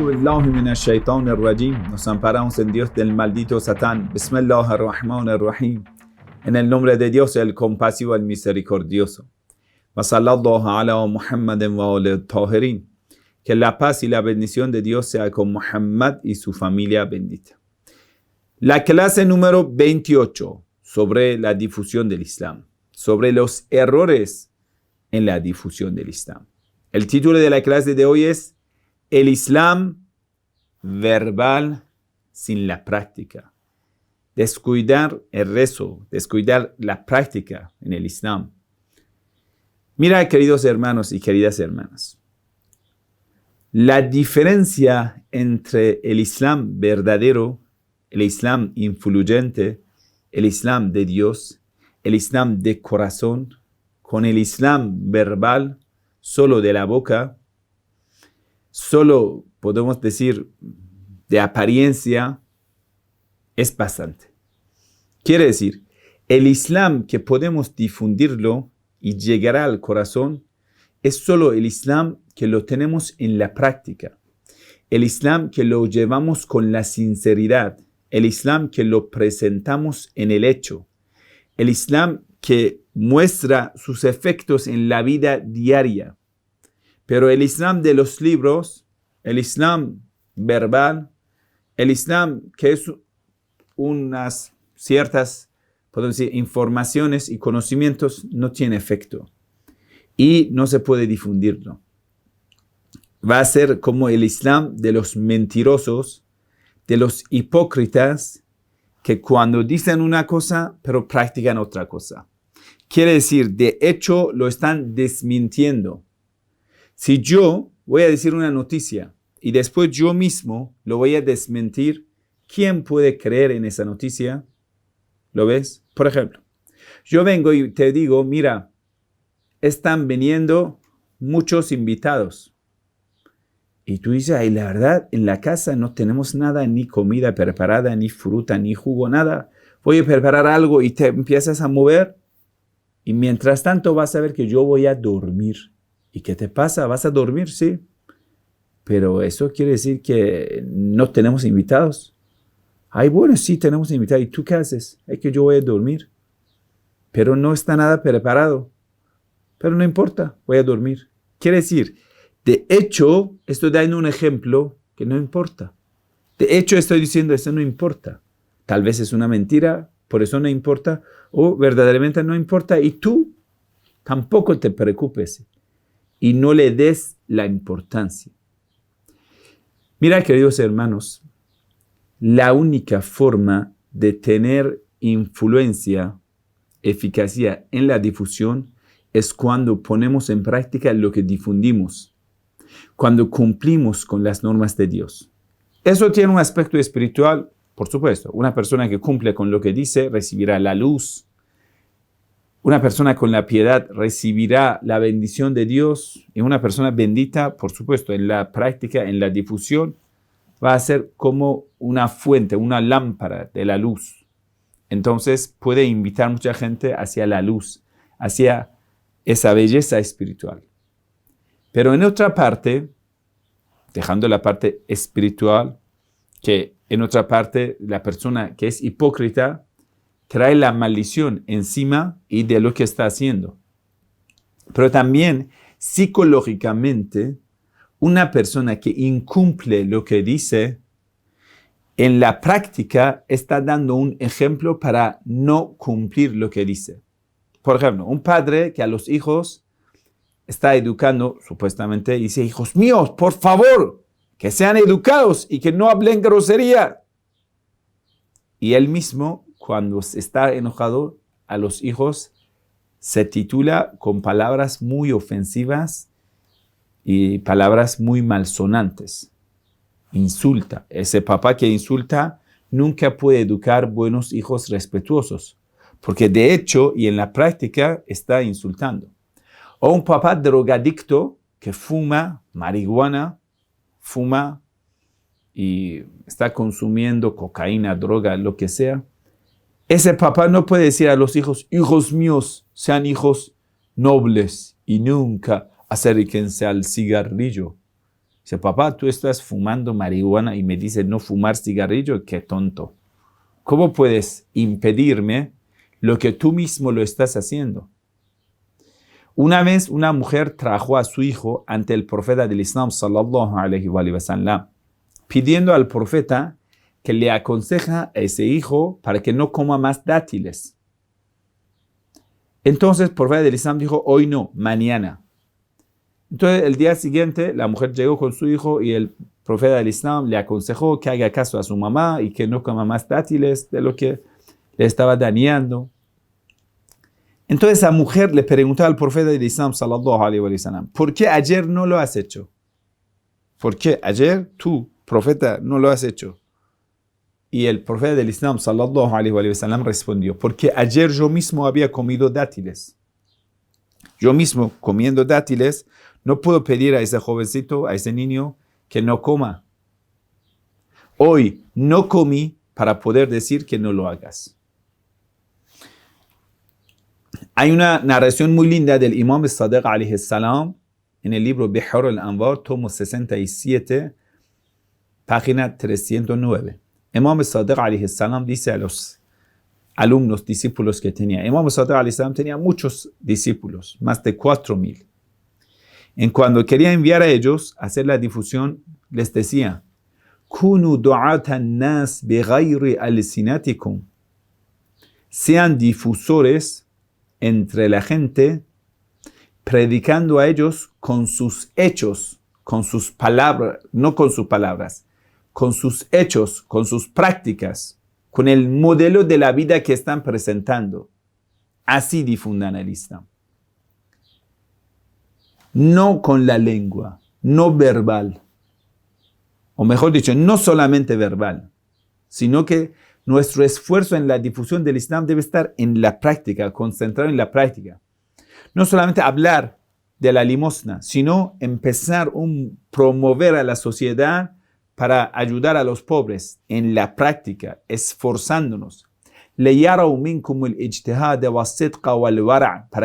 A'udhu billahi minash shaitanir rajim. Nos amparamos en Dios del maldito Satán. Bismillahirrahmanirrahim. En el nombre de Dios, el compasivo, el misericordioso. Wa sallallahu ala Muhammadin wa ala tahirin. Que la paz y la bendición de Dios sea con Muhammad y su familia bendita. La clase número 28 sobre la difusión del Islam. Sobre los errores en la difusión del Islam. El título de la clase de hoy es El Islam verbal sin la práctica. Descuidar el rezo, descuidar la práctica en el Islam. Mira, queridos hermanos y queridas hermanas, la diferencia entre el Islam verdadero, el Islam influyente, el Islam de Dios, el Islam de corazón, con el Islam verbal, solo de la boca, solo podemos decir de apariencia, es bastante. Quiere decir, el Islam que podemos difundirlo y llegará al corazón es solo el Islam que lo tenemos en la práctica. El Islam que lo llevamos con la sinceridad. El Islam que lo presentamos en el hecho. El Islam que muestra sus efectos en la vida diaria. Pero el Islam de los libros, el Islam verbal, el Islam que es unas ciertas, podemos decir, informaciones y conocimientos, no tiene efecto. Y no se puede difundirlo. Va a ser como el Islam de los mentirosos, de los hipócritas, que cuando dicen una cosa, pero practican otra cosa. Quiere decir, de hecho, lo están desmintiendo. Si yo voy a decir una noticia y después yo mismo lo voy a desmentir, ¿quién puede creer en esa noticia? ¿Lo ves? Por ejemplo, yo vengo y te digo, mira, están viniendo muchos invitados. Y tú dices, ay, la verdad, en la casa no tenemos nada, ni comida preparada, ni fruta, ni jugo, nada. Voy a preparar algo y te empiezas a mover. Y mientras tanto vas a ver que yo voy a dormir. ¿Y qué te pasa? ¿Vas a dormir? Sí. Pero eso quiere decir que no tenemos invitados. Ay, bueno, sí tenemos invitados. ¿Y tú qué haces? Es que yo voy a dormir. Pero no está nada preparado. Pero no importa, voy a dormir. Quiere decir, de hecho, estoy dando un ejemplo que no importa. De hecho, estoy diciendo, eso no importa. Tal vez es una mentira, por eso no importa. O verdaderamente no importa. Y tú tampoco te preocupes. Y no le des la importancia. Mira, queridos hermanos, la única forma de tener influencia, eficacia en la difusión es cuando ponemos en práctica lo que difundimos, cuando cumplimos con las normas de Dios. Eso tiene un aspecto espiritual, por supuesto. Una persona que cumple con lo que dice recibirá la luz. Una persona con la piedad recibirá la bendición de Dios, y una persona bendita, por supuesto, en la práctica, en la difusión, va a ser como una fuente, una lámpara de la luz. Entonces puede invitar mucha gente hacia la luz, hacia esa belleza espiritual. Pero en otra parte, dejando la parte espiritual, que en otra parte la persona que es hipócrita, trae la maldición encima y de lo que está haciendo. Pero también psicológicamente, una persona que incumple lo que dice, en la práctica está dando un ejemplo para no cumplir lo que dice. Por ejemplo, un padre que a los hijos está educando, supuestamente, y dice, hijos míos, por favor, que sean educados y que no hablen grosería. Y él mismo, cuando está enojado, a los hijos se titula con palabras muy ofensivas y palabras muy malsonantes. Insulta. Ese papá que insulta nunca puede educar buenos hijos respetuosos, porque de hecho y en la práctica está insultando. O un papá drogadicto que fuma marihuana, fuma y está consumiendo cocaína, droga, lo que sea. Ese papá no puede decir a los hijos, hijos míos, sean hijos nobles y nunca acérquense al cigarrillo. Dice, papá, tú estás fumando marihuana y me dices no fumar cigarrillo, qué tonto. ¿Cómo puedes impedirme lo que tú mismo lo estás haciendo? Una vez una mujer trajo a su hijo ante el profeta del Islam, sallallahu alaihi wa sallam, pidiendo al profeta que le aconseja a ese hijo para que no coma más dátiles. Entonces el profeta del Islam dijo, hoy no, mañana. Entonces el día siguiente la mujer llegó con su hijo y el profeta del Islam le aconsejó que haga caso a su mamá y que no coma más dátiles de lo que le estaba dañando. Entonces esa mujer le preguntó al profeta del Islam, sallallahu alaihi wa sallam, ¿por qué ayer no lo has hecho? ¿Por qué ayer tú, profeta, no lo has hecho? Y el profeta del Islam, sallallahu alaihi wa sallam, respondió, porque ayer yo mismo había comido dátiles. Yo mismo, comiendo dátiles, no puedo pedir a ese jovencito, a ese niño, que no coma. Hoy no comí para poder decir que no lo hagas. Hay una narración muy linda del Imam Sadiq alayhi salam en el libro Bihr al-Anwar, tomo 67, página 309. Imam Sadiq alayhi salam dice a los alumnos, discípulos que tenía. Imam Sadiq alayhi salam tenía muchos discípulos, más de 4,000. En cuando quería enviar a ellos a hacer la difusión, les decía, Kunu du'atan nas bighayri alsinatikum. Sean difusores entre la gente, predicando a ellos con sus hechos, con sus palabras, no con sus palabras, con sus hechos, con sus prácticas, con el modelo de la vida que están presentando. Así difundan el Islam. No con la lengua, no verbal. O mejor dicho, no solamente verbal, sino que nuestro esfuerzo en la difusión del Islam debe estar en la práctica, concentrado en la práctica. No solamente hablar de la limosna, sino empezar a promover a la sociedad para ayudar a los pobres en la práctica, esforzándonos. Para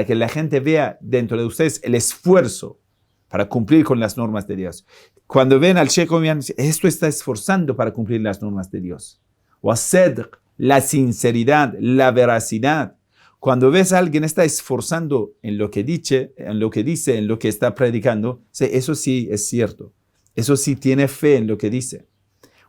que la gente vea dentro de ustedes el esfuerzo para cumplir con las normas de Dios. Cuando ven al sheikh, esto está esforzando para cumplir las normas de Dios. La sinceridad, la veracidad. Cuando ves a alguien está esforzando en lo que dice, en lo que está predicando, eso sí es cierto. Eso sí tiene fe en lo que dice.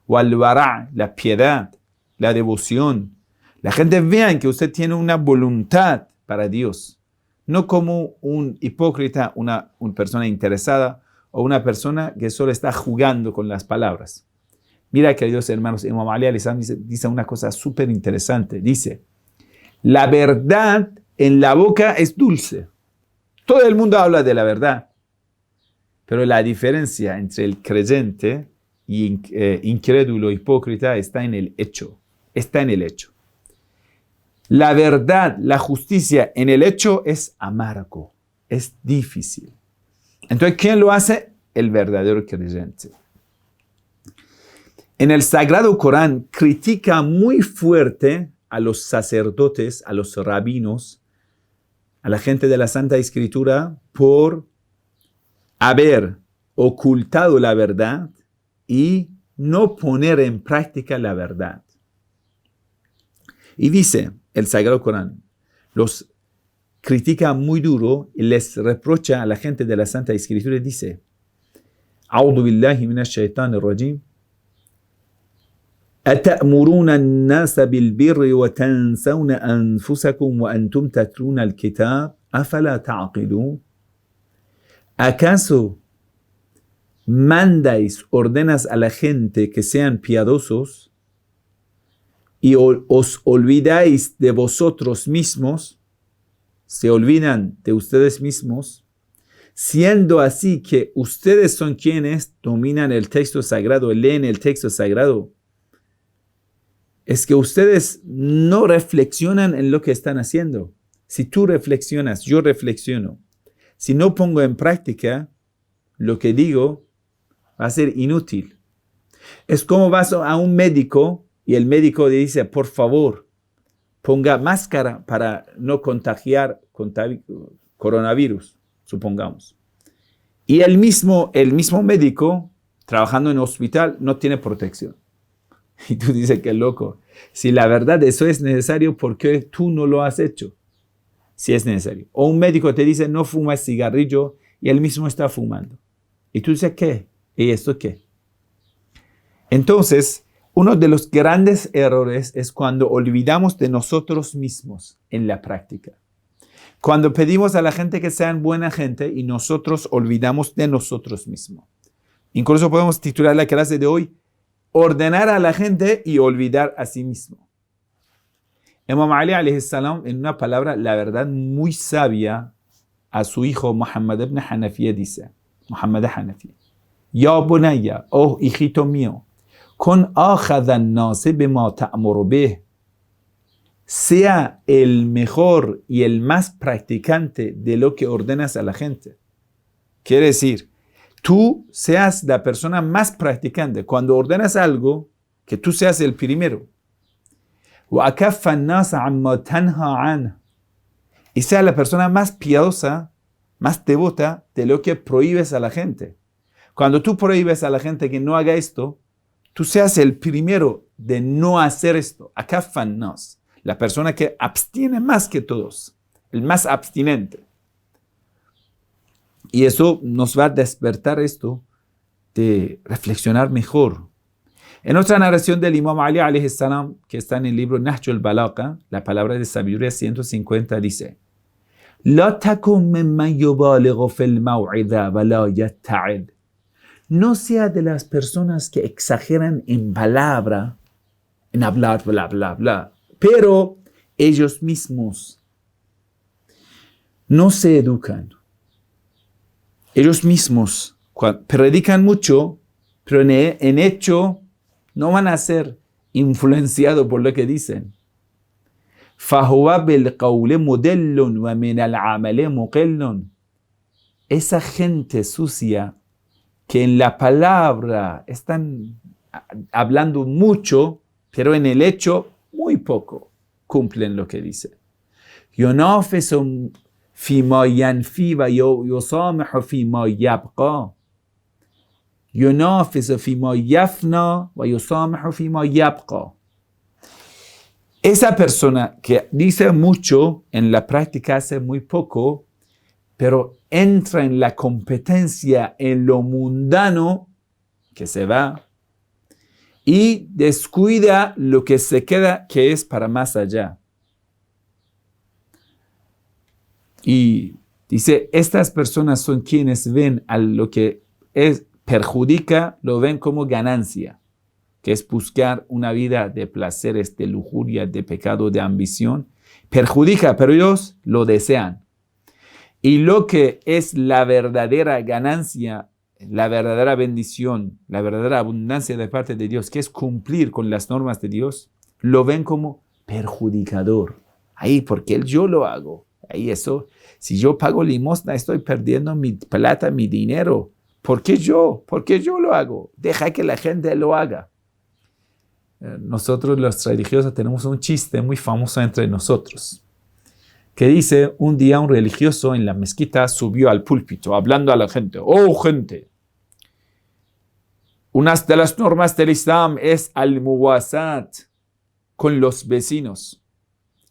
La piedad, la devoción. La gente vea que usted tiene una voluntad para Dios. No como un hipócrita, una persona interesada o una persona que solo está jugando con las palabras. Mira, queridos hermanos, Imam Ali al-Islam dice una cosa súper interesante. Dice, la verdad en la boca es dulce. Todo el mundo habla de la verdad. Pero la diferencia entre el creyente y incrédulo, hipócrita, está en el hecho. Está en el hecho. La verdad, la justicia en el hecho es amargo. Es difícil. Entonces, ¿quién lo hace? El verdadero creyente. En el Sagrado Corán critica muy fuerte a los sacerdotes, a los rabinos, a la gente de la Santa Escritura por haber ocultado la verdad y no poner en práctica la verdad. Y dice el Sagrado Corán, los critica muy duro y les reprocha a la gente de la Santa Escritura y dice, A'udhu billahi minash shaitanir rajim. أتأمرون الناس بالبر وتنسون أنفسكم وأنتم تتلون الكتاب أفلا تعقلون. ¿Acaso mandáis, ordenas a la gente que sean piadosos y os olvidáis de vosotros mismos? Se olvidan de ustedes mismos, siendo así que ustedes son quienes dominan el texto sagrado, leen el texto sagrado. Es que ustedes no reflexionan en lo que están haciendo. Si tú reflexionas, yo reflexiono. Si no pongo en práctica lo que digo, va a ser inútil. Es como vas a un médico y el médico dice, por favor, ponga máscara para no contagiar coronavirus, supongamos. Y el mismo médico trabajando en hospital, no tiene protección. Y tú dices, qué loco. Si la verdad eso es necesario, ¿por qué tú no lo has hecho? Si es necesario. O un médico te dice, no fumes cigarrillo, y él mismo está fumando. Y tú dices, ¿qué? ¿Y esto qué? Entonces, uno de los grandes errores es cuando olvidamos de nosotros mismos en la práctica. Cuando pedimos a la gente que sean buena gente y nosotros olvidamos de nosotros mismos. Incluso podemos titular la clase de hoy, ordenar a la gente y olvidar a sí mismo. Imam Ali alayhi salam, en una palabra, la verdad, muy sabia, a su hijo Muhammad ibn Hanafiya dice, Muhammad Hanafiya, Ya bunayya, oh hijito mío, kun akhadhan nase bima ta'muru bih, sea el mejor y el más practicante de lo que ordenas a la gente. Quiere decir, tú seas la persona más practicante. Cuando ordenas algo, que tú seas el primero. وَأَكَفَّ النَّاسَ عَمَّا تَنْهَى عَنْهُ, y sea la persona más piadosa, más devota de lo que prohíbes a la gente. Cuando tú prohíbes a la gente que no haga esto, tú seas el primero de no hacer esto. أَكَفَّ النَّاسَ, la persona que abstiene más que todos, el más abstinente. Y eso nos va a despertar esto de reflexionar mejor. En otra narración del Imam Ali alayhi salam, que está en el libro Nahj al-Balagha, la palabra de sabiduría 150, dice: "La takun mimman yubalighu fil maw'idha wa la yatta'id." No sea de las personas que exageran en palabra, en hablar, bla, bla, bla, pero ellos mismos no se educan. Ellos mismos predican mucho, pero en hecho no van a ser influenciados por lo que dicen. فَهُوَ بِالْقَوْلِ مُدِلٌّ وَمِنَ الْعَمَلِ مُقِلٌّ. Esa gente sucia que en la palabra están hablando mucho, pero en el hecho muy poco cumplen lo que dicen. يُنَافِسُ فِيمَا يَنْفِي وَيُصَامِحُ فِيمَا يَبْقَى. يُنَافِسُ فِيمَا يَفْنَى وَيُصَامِحُ فِيمَا يَبْقَى. Esa persona que dice mucho, en la práctica hace muy poco, pero entra en la competencia en lo mundano, que se va, y descuida lo que se queda, que es para más allá. Y dice, estas personas son quienes ven a lo que perjudica, lo ven como ganancia, que es buscar una vida de placeres, de lujuria, de pecado, de ambición. Perjudica, pero ellos lo desean. Y lo que es la verdadera ganancia, la verdadera bendición, la verdadera abundancia de parte de Dios, que es cumplir con las normas de Dios, lo ven como perjudicador. Ahí, porque yo lo hago. Ahí eso, si yo pago limosna, estoy perdiendo mi plata, mi dinero. ¿Por qué yo? ¿Por qué yo lo hago? Deja que la gente lo haga. Nosotros los religiosos tenemos un chiste muy famoso entre nosotros, que dice, un día un religioso en la mezquita subió al púlpito hablando a la gente. ¡Oh, gente! Una de las normas del Islam es al-muwasat, con los vecinos,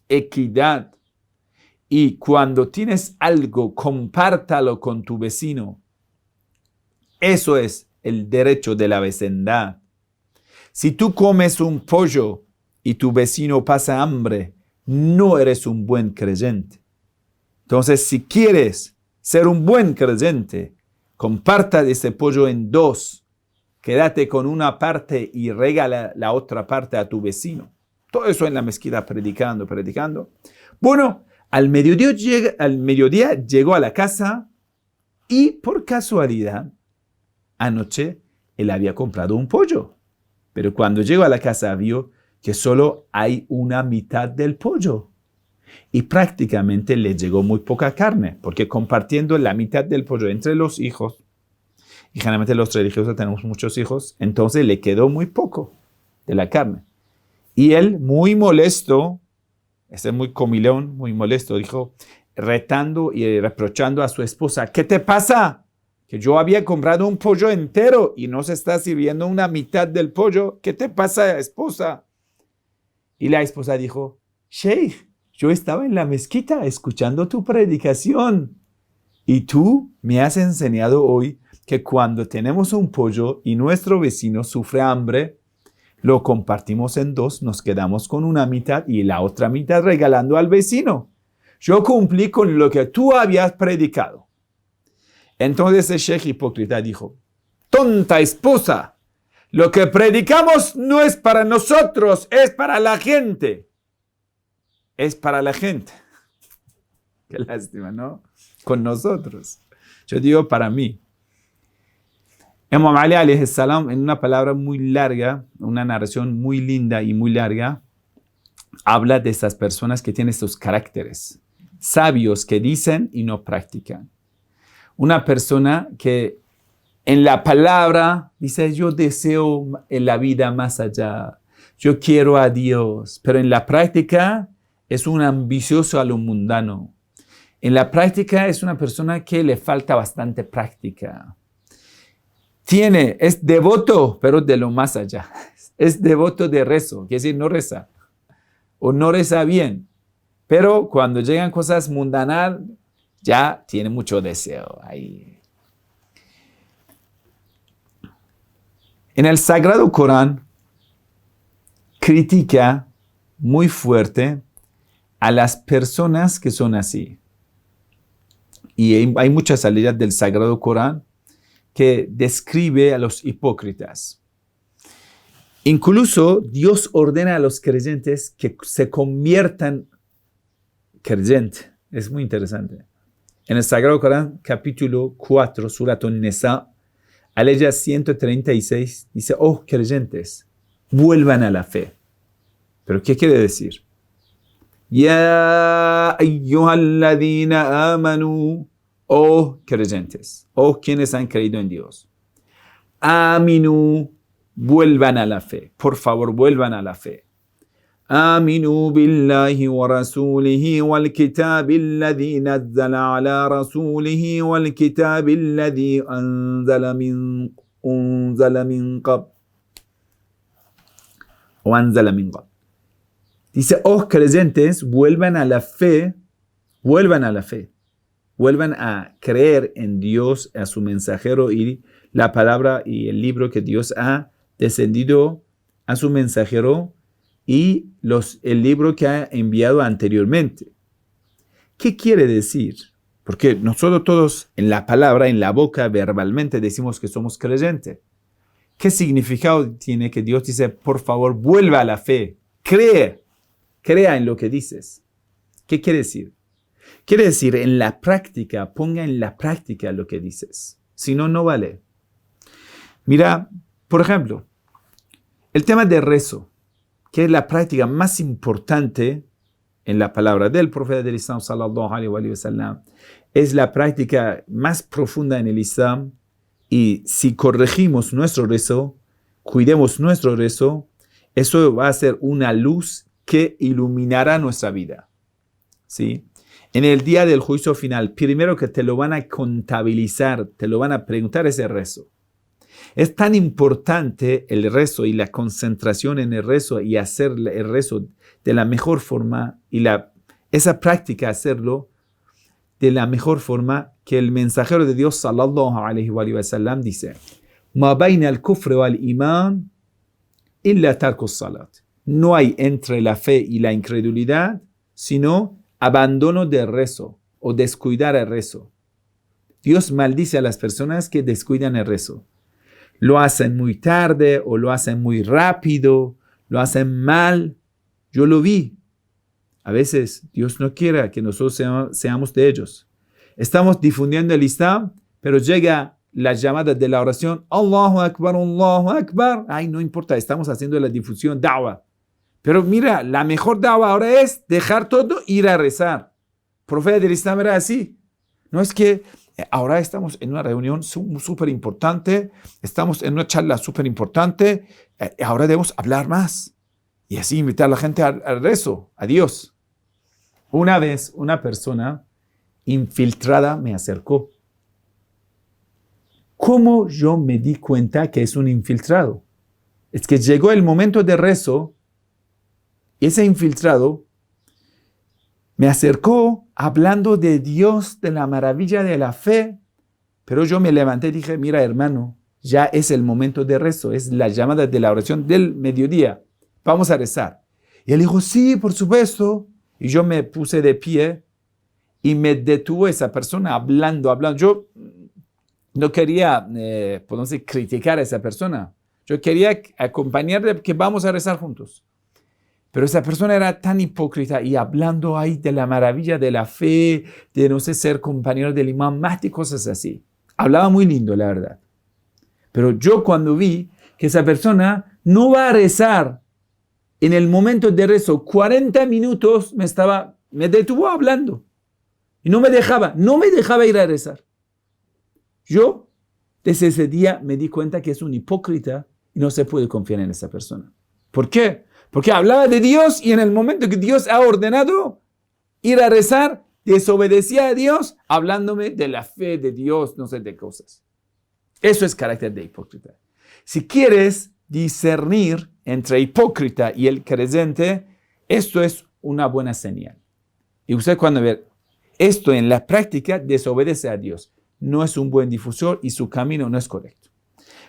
equidad. Y cuando tienes algo, compártalo con tu vecino. Eso es el derecho de la vecindad. Si tú comes un pollo y tu vecino pasa hambre, no eres un buen creyente. Entonces, si quieres ser un buen creyente, comparta ese pollo en dos. Quédate con una parte y regala la otra parte a tu vecino. Todo eso en la mezquita predicando. Bueno, al mediodía llegó a la casa y por casualidad, anoche él había comprado un pollo. Pero cuando llegó a la casa vio que solo hay una mitad del pollo. Y prácticamente le llegó muy poca carne, porque compartiendo la mitad del pollo entre los hijos, y generalmente los religiosos tenemos muchos hijos, entonces le quedó muy poco de la carne. Y él, muy molesto, muy comilón, muy molesto, dijo, retando y reprochando a su esposa, ¿qué te pasa? que yo había comprado un pollo entero y no se está sirviendo una mitad del pollo. ¿Qué te pasa, esposa? Y la esposa dijo, Sheikh, yo estaba en la mezquita escuchando tu predicación y tú me has enseñado hoy que cuando tenemos un pollo y nuestro vecino sufre hambre, lo compartimos en dos, nos quedamos con una mitad y la otra mitad regalando al vecino. Yo cumplí con lo que tú habías predicado. Entonces el sheikh hipócrita dijo, tonta esposa, lo que predicamos no es para nosotros, es para la gente. Es para la gente. Qué lástima, ¿no? Con nosotros. Yo digo para mí. Imam Ali alayhi salam, en una palabra muy larga, una narración muy linda y muy larga, habla de estas personas que tienen estos caracteres. Sabios que dicen y no practican. Una persona que en la palabra dice, yo deseo en la vida más allá, yo quiero a Dios, pero en la práctica es un ambicioso a lo mundano. En la práctica es una persona que le falta bastante práctica. Es devoto, pero de lo más allá. Es devoto de rezo, quiere decir no reza, o no reza bien, pero cuando llegan cosas mundanas, ya tiene mucho deseo ahí. En el Sagrado Corán critica muy fuerte a las personas que son así. Y hay muchas salidas del Sagrado Corán que describe a los hipócritas. Incluso Dios ordena a los creyentes que se conviertan creyentes. Es muy interesante. En el Sagrado Corán, capítulo 4, Surat An-Nisa, aleya 136, dice, oh creyentes, vuelvan a la fe. ¿Pero qué quiere decir? Ya ayyuhalladhina amanu, oh creyentes, oh quienes han creído en Dios. Aminu, vuelvan a la fe. Por favor, vuelvan a la fe. Aminu billahi wa rasulihi wal kitabi alladhi nazzala ala rasulihi wal kitabi alladhi anzala min qabl. O anzala min qabl. Dice, oh creyentes, vuelvan a la fe, vuelvan a la fe. Vuelvan a creer en Dios, a su mensajero y la palabra y el libro que Dios ha descendido a su mensajero y el libro que ha enviado anteriormente. ¿Qué quiere decir? Porque nosotros todos en la palabra, en la boca, verbalmente decimos que somos creyentes. ¿Qué significado tiene que Dios dice, por favor, vuelva a la fe? Crea en lo que dices. ¿Qué quiere decir? Quiere decir, en la práctica, ponga en la práctica lo que dices. Si no, no vale. Mira, por ejemplo, el tema de rezo, que es la práctica más importante en la palabra del profeta del Islam, sallallahu alaihi wa sallam, es la práctica más profunda en el Islam. Y si corregimos nuestro rezo, cuidemos nuestro rezo, eso va a ser una luz que iluminará nuestra vida. ¿Sí? En el día del juicio final, primero que te lo van a contabilizar, te lo van a preguntar ese rezo. Es tan importante el rezo y la concentración en el rezo y hacer el rezo de la mejor forma y esa práctica hacerlo de la mejor forma que el mensajero de Dios sallallahu alaihi wa sallam dice: "Ma bayna al-kufr wal-iman illa tarku salat." No hay entre la fe y la incredulidad, sino abandono del rezo o descuidar el rezo. Dios maldice a las personas que descuidan el rezo. Lo hacen muy tarde o lo hacen muy rápido, lo hacen mal. Yo lo vi. A veces Dios no quiere que nosotros seamos de ellos. Estamos difundiendo el Islam, pero llega la llamada de la oración, Allahu Akbar, Allahu Akbar. Ay, no importa, estamos haciendo la difusión, da'wah. Pero mira, la mejor da'wah ahora es dejar todo, ir a rezar. El profeta del Islam era así. No es que ahora estamos en una reunión súper importante, estamos en una charla súper importante, ahora debemos hablar más. Y así invitar a la gente al rezo, a Dios. Una vez una persona infiltrada me acercó ¿Cómo yo me di cuenta que es un infiltrado? Es que llegó el momento de rezo y ese infiltrado me acercó hablando de Dios, de la maravilla de la fe, pero yo me levanté y dije, mira hermano, ya es el momento de rezo, es la llamada de la oración del mediodía, vamos a rezar. Y él dijo, sí, por supuesto. Y yo me puse de pie y me detuvo esa persona hablando. Yo no quería, podemos decir, criticar a esa persona. Yo quería acompañarle que vamos a rezar juntos. Pero esa persona era tan hipócrita y hablando ahí de la maravilla de la fe, de no sé, ser compañero del imán, más de cosas así. Hablaba muy lindo, la verdad. Pero yo cuando vi que esa persona no va a rezar en el momento de rezo, 40 minutos me detuvo hablando. Y no me dejaba ir a rezar. Yo, desde ese día, me di cuenta que es un hipócrita y no se puede confiar en esa persona. ¿Por qué? Porque hablaba de Dios y en el momento que Dios ha ordenado ir a rezar, desobedecía a Dios, hablándome de la fe de Dios, no sé de cosas. Eso es carácter de hipócrita. Si quieres discernir entre hipócrita y el creyente, esto es una buena señal. Y usted cuando ve esto en la práctica, desobedece a Dios. No es un buen difusor y su camino no es correcto.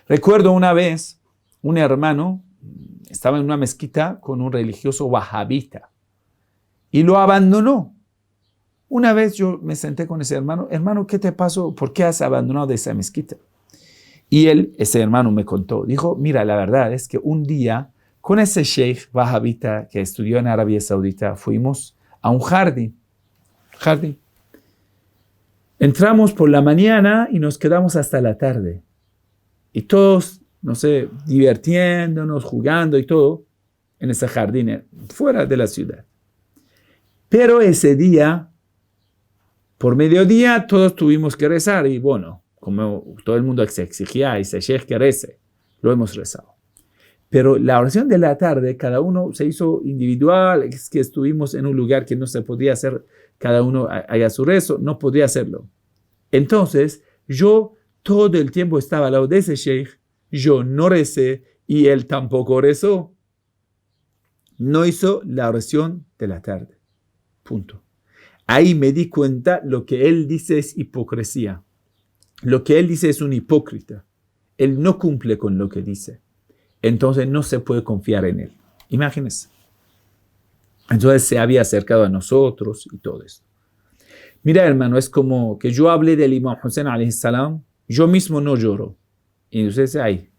Recuerdo una vez, un hermano estaba en una mezquita con un religioso wahabita y lo abandonó. Una vez yo me senté con ese hermano, ¿qué te pasó? ¿Por qué has abandonado de esa mezquita? Y ese hermano me contó, dijo, mira, la verdad es que un día con ese sheikh wahabita que estudió en Arabia Saudita, fuimos a un jardín. Entramos por la mañana y nos quedamos hasta la tarde. Y todos, no sé, divirtiéndonos, jugando y todo, en ese jardín, fuera de la ciudad. Pero ese día, por mediodía, todos tuvimos que rezar. Y bueno, como todo el mundo se exigía a ese sheikh que rece, lo hemos rezado. Pero la oración de la tarde, cada uno se hizo individual, es que estuvimos en un lugar que no se podía hacer, cada uno haga su rezo, no podía hacerlo. Entonces, yo todo el tiempo estaba al lado de ese sheikh, yo no recé y él tampoco rezó. No hizo la oración de la tarde. Punto. Ahí me di cuenta lo que él dice es hipocresía. Lo que él dice es un hipócrita. Él no cumple con lo que dice. Entonces no se puede confiar en él. Imagínense. Entonces se había acercado a nosotros y todo esto. Mira, hermano, es como que yo hablé del Imam Hussein alayhi salam, yo mismo no lloro. Y usted dice, ay,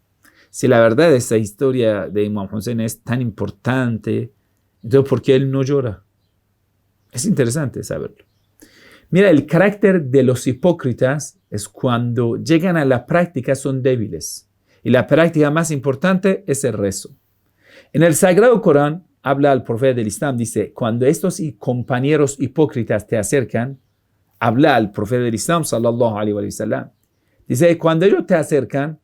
si la verdad esa historia de Imam Hussein es tan importante, entonces ¿por qué él no llora? Es interesante saberlo. Mira, el carácter de los hipócritas es cuando llegan a la práctica son débiles. Y la práctica más importante es el rezo. En el Sagrado Corán habla el profeta del Islam, dice, cuando estos compañeros hipócritas te acercan, habla el profeta del Islam, sallallahu alaihi wa sallam, dice, cuando ellos te acercan,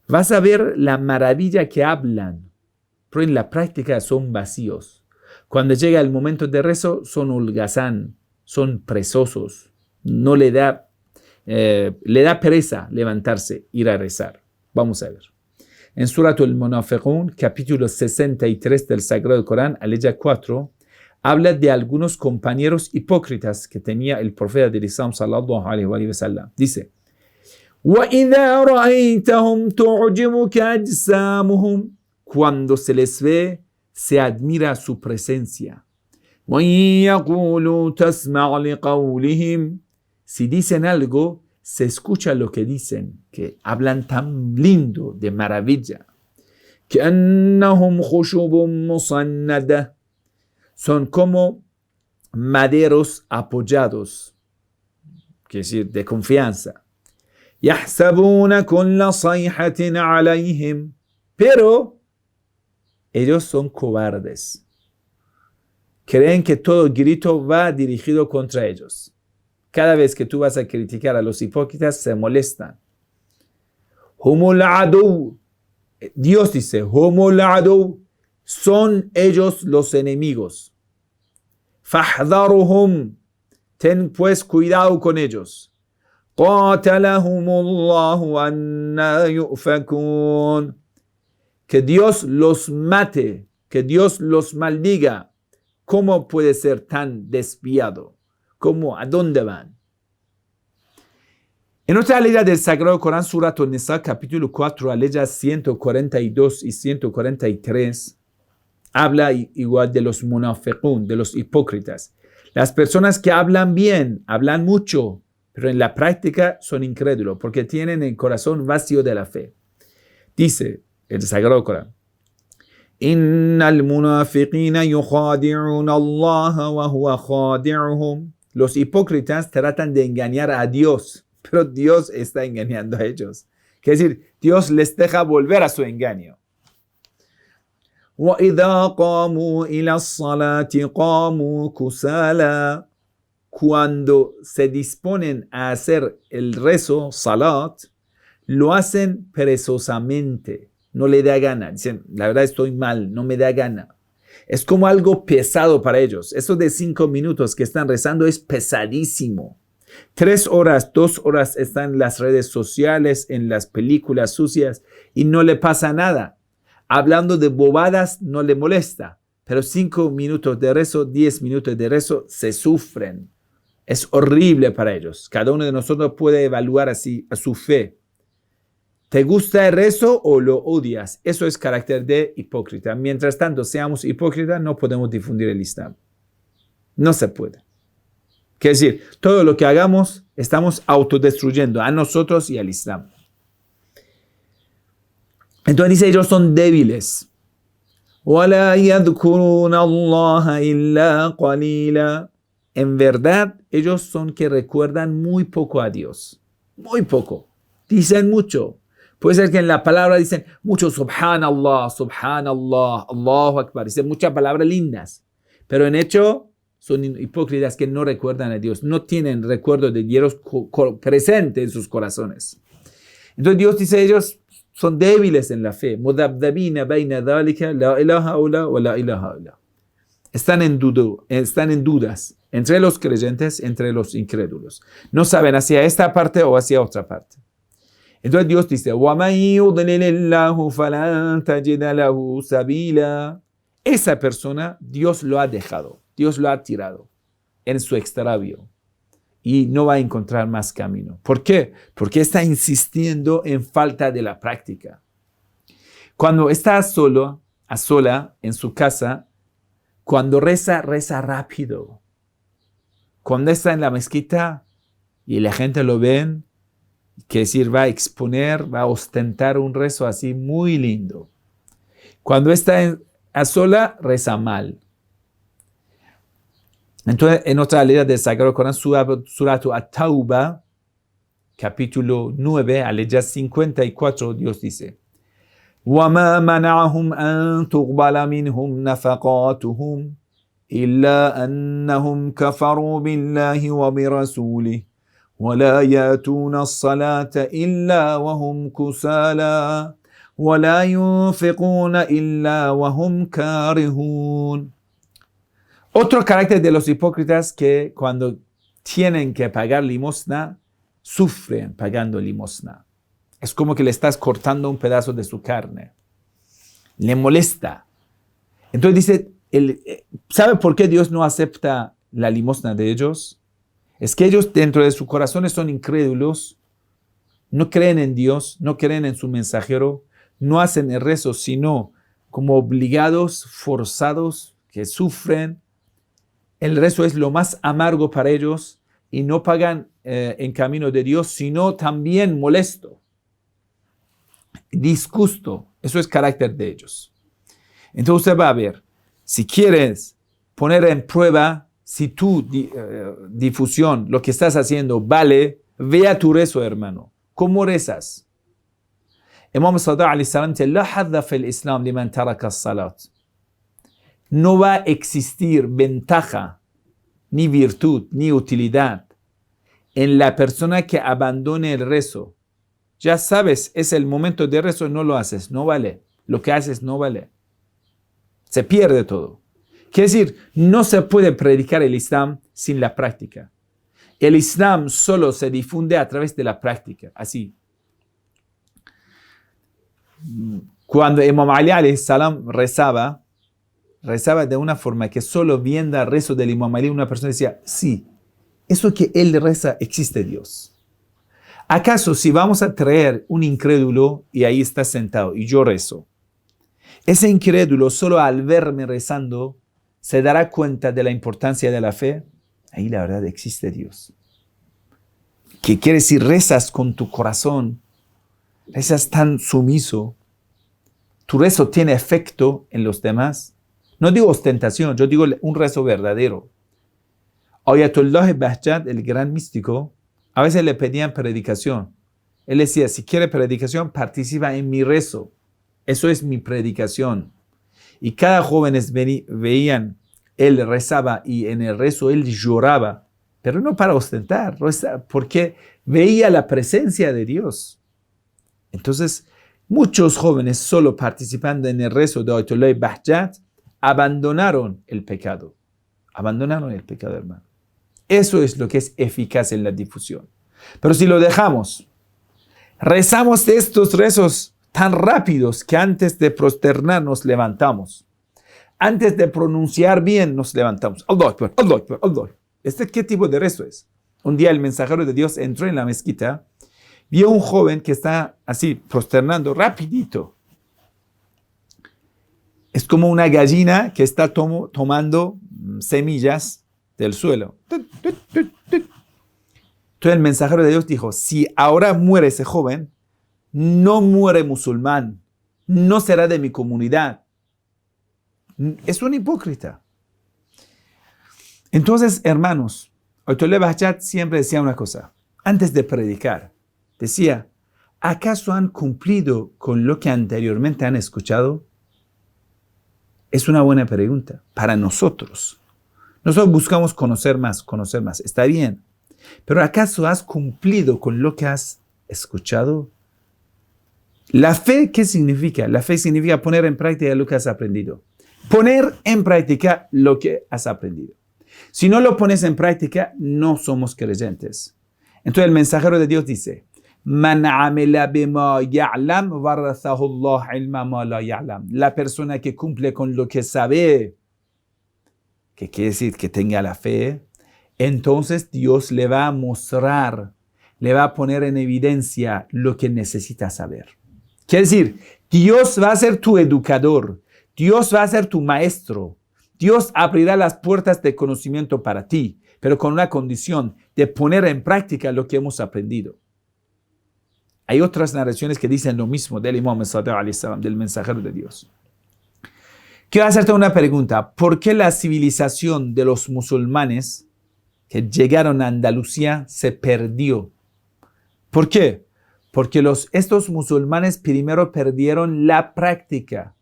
vas a ver la maravilla que hablan, pero en la práctica son vacíos. Cuando llega el momento de rezo, son holgazán, son presosos, no le da pereza levantarse, ir a rezar. Vamos a ver. En Surat al-Munafiqun, capítulo 63 del Sagrado Corán, aleya 4, habla de algunos compañeros hipócritas que tenía el profeta del Islam, sallallahu alaihi wa sallam. Dice, وَإِذَا رَأَيْتَهُمْ تُعْجِبُكَ أَجْسَامُهُمْ. Cuando se les ve, se admira su presencia. وَإِنْ يَقُولُوا تَسْمَعْ لِقَوْلِهِمْ. Si dicen algo, se escucha lo que dicen, que hablan tan lindo, de maravilla. كَأَنَّهُمْ خُشُبٌ مُصَنَّدَةٌ. Son como maderos apoyados, quiere decir, de confianza. يَحْسَبُونَ كُلَّ صَيْحَةٍ عَلَيْهِمْ. Pero ellos son cobardes. Creen que todo grito va dirigido contra ellos. Cada vez que tú vas a criticar a los hipócritas, se molestan. Humul adu. Dios dice, humul adu. Son ellos los enemigos. Fahdharuhum. Ten pues cuidado con ellos. قَاتَلَهُمُ اللَّهُ أَنَّا يُؤْفَكُونَ. Que Dios los mate, que Dios los maldiga. ¿Cómo puede ser tan desviado? ¿Cómo? ¿A dónde van? En otra aleya del Sagrado Corán, Surat An-Nisa, capítulo 4, aleyas 142 y 143, habla igual de los munafiqun, de los hipócritas. Las personas que hablan bien, hablan mucho, pero en la práctica son incrédulos, porque tienen el corazón vacío de la fe. Dice el Sagrado Corán: Innal munafiqina yukhadi'una Allah wa huwa khadi'uhum. Los hipócritas tratan de engañar a Dios, pero Dios está engañando a ellos. Es decir, Dios les deja volver a su engaño. وَإِذَا قَامُوا إِلَى الصَّلَاةِ قَامُوا كُسَالَى. Cuando se disponen a hacer el rezo, salat, lo hacen perezosamente. No le da gana. Dicen, la verdad estoy mal, no me da gana. Es como algo pesado para ellos. Eso de 5 minutos que están rezando es pesadísimo. 3 horas, 2 horas están en las redes sociales, en las películas sucias y no le pasa nada. Hablando de bobadas no le molesta, pero 5 minutos de rezo, 10 minutos de rezo se sufren. Es horrible para ellos. Cada uno de nosotros puede evaluar así a su fe. ¿Te gusta el rezo o lo odias? Eso es carácter de hipócrita. Mientras tanto, seamos hipócritas, no podemos difundir el Islam. No se puede. Quiere decir, todo lo que hagamos, estamos autodestruyendo a nosotros y al Islam. Entonces dice, ellos son débiles. وَلَا يَذْكُرُونَ اللَّهَ إِلَّا قَلِيلًا. En verdad, ellos son que recuerdan muy poco a Dios. Muy poco. Dicen mucho. Puede ser que en la palabra dicen mucho subhanallah, subhanallah, Allahu Akbar. Dicen muchas palabras lindas. Pero en hecho son hipócritas que no recuerdan a Dios. No tienen recuerdo de Dios presente en sus corazones. Entonces Dios dice, ellos son débiles en la fe. Mudabdabina baina dhalika, la ilaha illa wa la ilaha illa. Están en dudas entre los creyentes, entre los incrédulos. No saben hacia esta parte o hacia otra parte. Entonces Dios dice, وَمَنْ يُضْلِلِ اللَّهُ فَلَنْ تَجِدَ لَهُ سَبِيلًا. Esa persona, Dios lo ha dejado, Dios lo ha tirado en su extravío y no va a encontrar más camino. ¿Por qué? Porque está insistiendo en falta de la práctica. Cuando está a sola en su casa, cuando reza rápido. Cuando está en la mezquita y la gente lo ven, que decir, va a exponer, va a ostentar un rezo así muy lindo. Cuando está a sola, reza mal. Entonces, en otra aleya del Sagrado Corán, Surat At-Tawbah, capítulo 9, aleya 54, Dios dice, وَمَا مَنَعَهُمْ أَن تُقْبَلَ مِنْهُمْ نَفَقَاتُهُمْ إِلَّا أَنَّهُمْ كَفَرُوا بِاللَّهِ وَبِرَسُولِهِ وَلَا يَأْتُونَ الصَّلَاةَ إِلَّا وَهُمْ كُسَالَى وَلَا يُنْفِقُونَ إِلَّا وَهُمْ كَارِهُونَ. Otro carácter de los hipócritas que cuando tienen que pagar limosna, sufren pagando limosna. Es como que le estás cortando un pedazo de su carne. Le molesta. Entonces dice, ¿sabe por qué Dios no acepta la limosna de ellos? Es que ellos dentro de sus corazones son incrédulos, no creen en Dios, no creen en su mensajero, no hacen el rezo, sino como obligados, forzados, que sufren. El rezo es lo más amargo para ellos y no pagan en camino de Dios, sino también molesto, disgusto. Eso es carácter de ellos. Entonces usted va a ver, si quieres poner en prueba si tu difusión, lo que estás haciendo, vale, vea tu rezo, hermano. ¿Cómo rezas? Imam Sadiq alayhi salam dice, la hadda fil Islam liman taraka as-salat. No va a existir ventaja, ni virtud, ni utilidad en la persona que abandone el rezo. Ya sabes, es el momento de rezo, no lo haces, no vale. Lo que haces no vale. Se pierde todo. Quiere decir, no se puede predicar el Islam sin la práctica. El Islam solo se difunde a través de la práctica. Así. Cuando Imam Ali alayhi salam rezaba de una forma que solo viendo el rezo del Imam Ali, una persona decía, sí, eso que él reza, existe Dios. ¿Acaso si vamos a traer un incrédulo y ahí está sentado y yo rezo, ese incrédulo solo al verme rezando se dará cuenta de la importancia de la fe? Ahí la verdad existe Dios. ¿Qué quiere decir? Rezas con tu corazón, rezas tan sumiso, tu rezo tiene efecto en los demás. No digo ostentación, yo digo un rezo verdadero. Ayatollah Bahjat, el gran místico, a veces le pedían predicación. Él decía, si quiere predicación, participa en mi rezo. Eso es mi predicación. Y cada joven veían, él rezaba y en el rezo él lloraba, pero no para ostentar, porque veía la presencia de Dios. Entonces, muchos jóvenes solo participando en el rezo de Ayatollah Bahjat abandonaron el pecado. Abandonaron el pecado, hermano. Eso es lo que es eficaz en la difusión. Pero si lo dejamos, rezamos estos rezos tan rápidos que antes de prosternar nos levantamos. Antes de pronunciar bien nos levantamos. Allah Akbar, Allah Akbar, Allah. ¿Qué tipo de rezo es? Un día el mensajero de Dios entró en la mezquita, vio un joven que está así prosternando rapidito. Es como una gallina que está tomando semillas del suelo. Entonces el mensajero de Dios dijo, si ahora muere ese joven, no muere musulmán, no será de mi comunidad. Es un hipócrita. Entonces, hermanos, Ayatollah Bahjat siempre decía una cosa, antes de predicar, decía, ¿acaso han cumplido con lo que anteriormente han escuchado? Es una buena pregunta para nosotros. Nosotros buscamos conocer más, está bien. Pero ¿acaso has cumplido con lo que has escuchado? La fe, ¿qué significa? La fe significa poner en práctica lo que has aprendido. Poner en práctica lo que has aprendido. Si no lo pones en práctica, no somos creyentes. Entonces el mensajero de Dios dice, Man amila bima ya'lam warathahu Allah ilma ma la ya'lam. La persona que cumple con lo que sabe, que quiere decir que tenga la fe, entonces Dios le va a mostrar, le va a poner en evidencia lo que necesita saber. Quiere decir, Dios va a ser tu educador, Dios va a ser tu maestro, Dios abrirá las puertas de conocimiento para ti, pero con una condición de poner en práctica lo que hemos aprendido. Hay otras narraciones que dicen lo mismo del Imam Sallallahu Alaihi Wasallam, del mensajero de Dios. Quiero hacerte una pregunta. ¿Por qué la civilización de los musulmanes que llegaron a Andalucía se perdió? ¿Por qué? Porque estos musulmanes primero perdieron la práctica.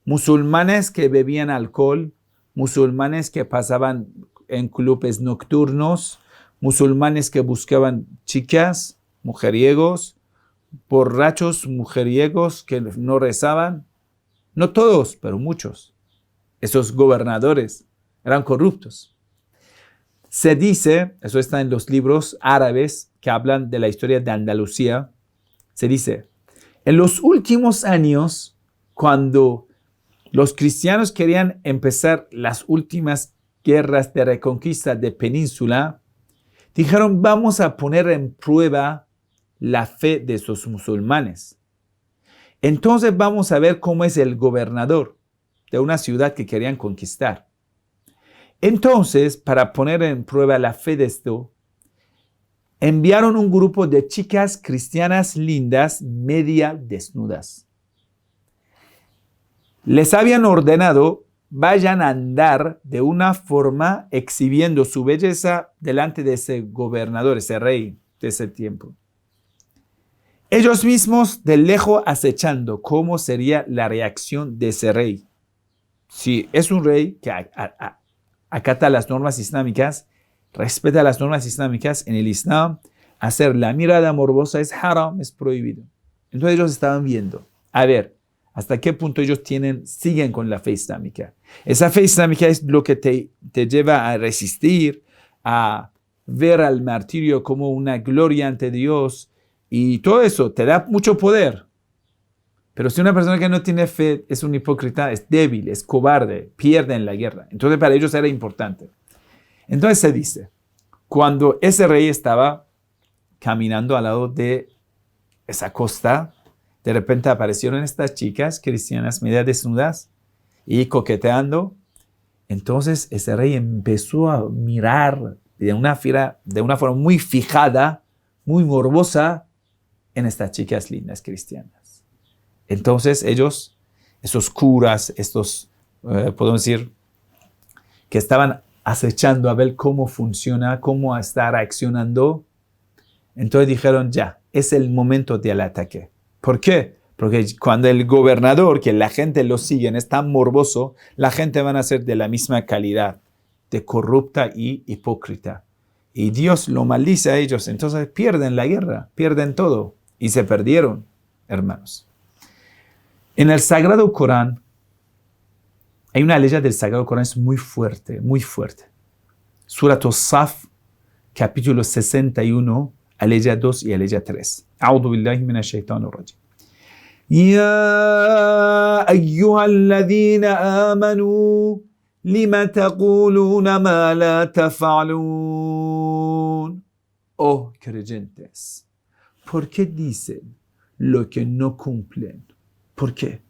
Musulmanes que bebían alcohol, musulmanes que pasaban en clubes nocturnos, musulmanes que buscaban chicas, mujeriegos, borrachos, mujeriegos que no rezaban. No todos, pero muchos. Esos gobernadores eran corruptos. Se dice, eso está en los libros árabes que hablan de la historia de Andalucía, se dice, en los últimos años, cuando los cristianos querían empezar las últimas guerras de reconquista de península, dijeron, vamos a poner en prueba la fe de esos musulmanes. Entonces vamos a ver cómo es el gobernador de una ciudad que querían conquistar. Entonces, para poner en prueba la fe de esto, enviaron un grupo de chicas cristianas lindas, media desnudas. Les habían ordenado, vayan a andar de una forma exhibiendo su belleza delante de ese gobernador, ese rey de ese tiempo. Ellos mismos de lejos acechando cómo sería la reacción de ese rey. Si es un rey que acata las normas islámicas, respeta las normas islámicas, en el Islam, hacer la mirada morbosa es haram, es prohibido. Entonces ellos estaban viendo, a ver, hasta qué punto ellos siguen con la fe islámica. Esa fe islámica es lo que te lleva a resistir, a ver al martirio como una gloria ante Dios y todo eso te da mucho poder. Pero si una persona que no tiene fe es un hipócrita, es débil, es cobarde, pierde en la guerra. Entonces para ellos era importante. Entonces se dice, cuando ese rey estaba caminando al lado de esa costa, de repente aparecieron estas chicas cristianas medio desnudas y coqueteando. Entonces ese rey empezó a mirar de una forma muy fijada, muy morbosa, en estas chicas lindas cristianas. Entonces ellos, esos curas, podemos decir, que estaban acechando a ver cómo funciona, cómo está reaccionando. Entonces dijeron, ya, es el momento del ataque. ¿Por qué? Porque cuando el gobernador, que la gente lo sigue, es tan morboso, la gente van a ser de la misma calidad, de corrupta y hipócrita. Y Dios lo maldice a ellos, entonces pierden la guerra, pierden todo. Y se perdieron, hermanos. En el Sagrado Corán, hay una ley del Sagrado Corán, es muy fuerte, muy fuerte. Surat As-Saf, capítulo 61, aleya 2 y aleya 3. A'udhu billahi minash shaitanir rajim. Ya ayyuhalladhina amanu lima taquluna ma la taf'alun. Oh creyentes, ¿por qué dicen lo que no cumplen? ¿Por qué?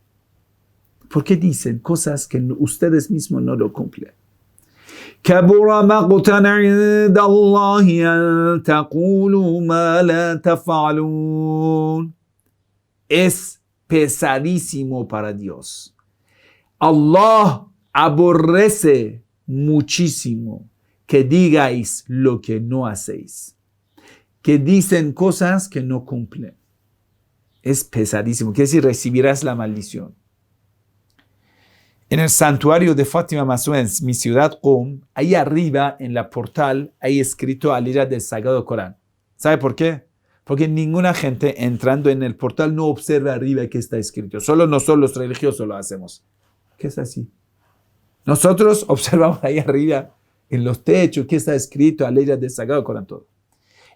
¿Por qué dicen cosas que ustedes mismos no lo cumplen? كبر مقتا عند الله أن تقولوا ما لا تفعلون. Es pesadísimo para Dios. Allah aborrece muchísimo que digáis lo que no hacéis, que dicen cosas que no cumplen. Es pesadísimo, quiere decir recibirás la maldición. En el santuario de Fátima Masuen, mi ciudad Qom, ahí arriba en la portal hay escrito aleya del Sagrado Corán. ¿Sabe por qué? Porque ninguna gente entrando en el portal no observa arriba qué está escrito. Solo nosotros los religiosos lo hacemos. ¿Qué es así? Nosotros observamos ahí arriba en los techos qué está escrito, aleya del Sagrado Corán, todo.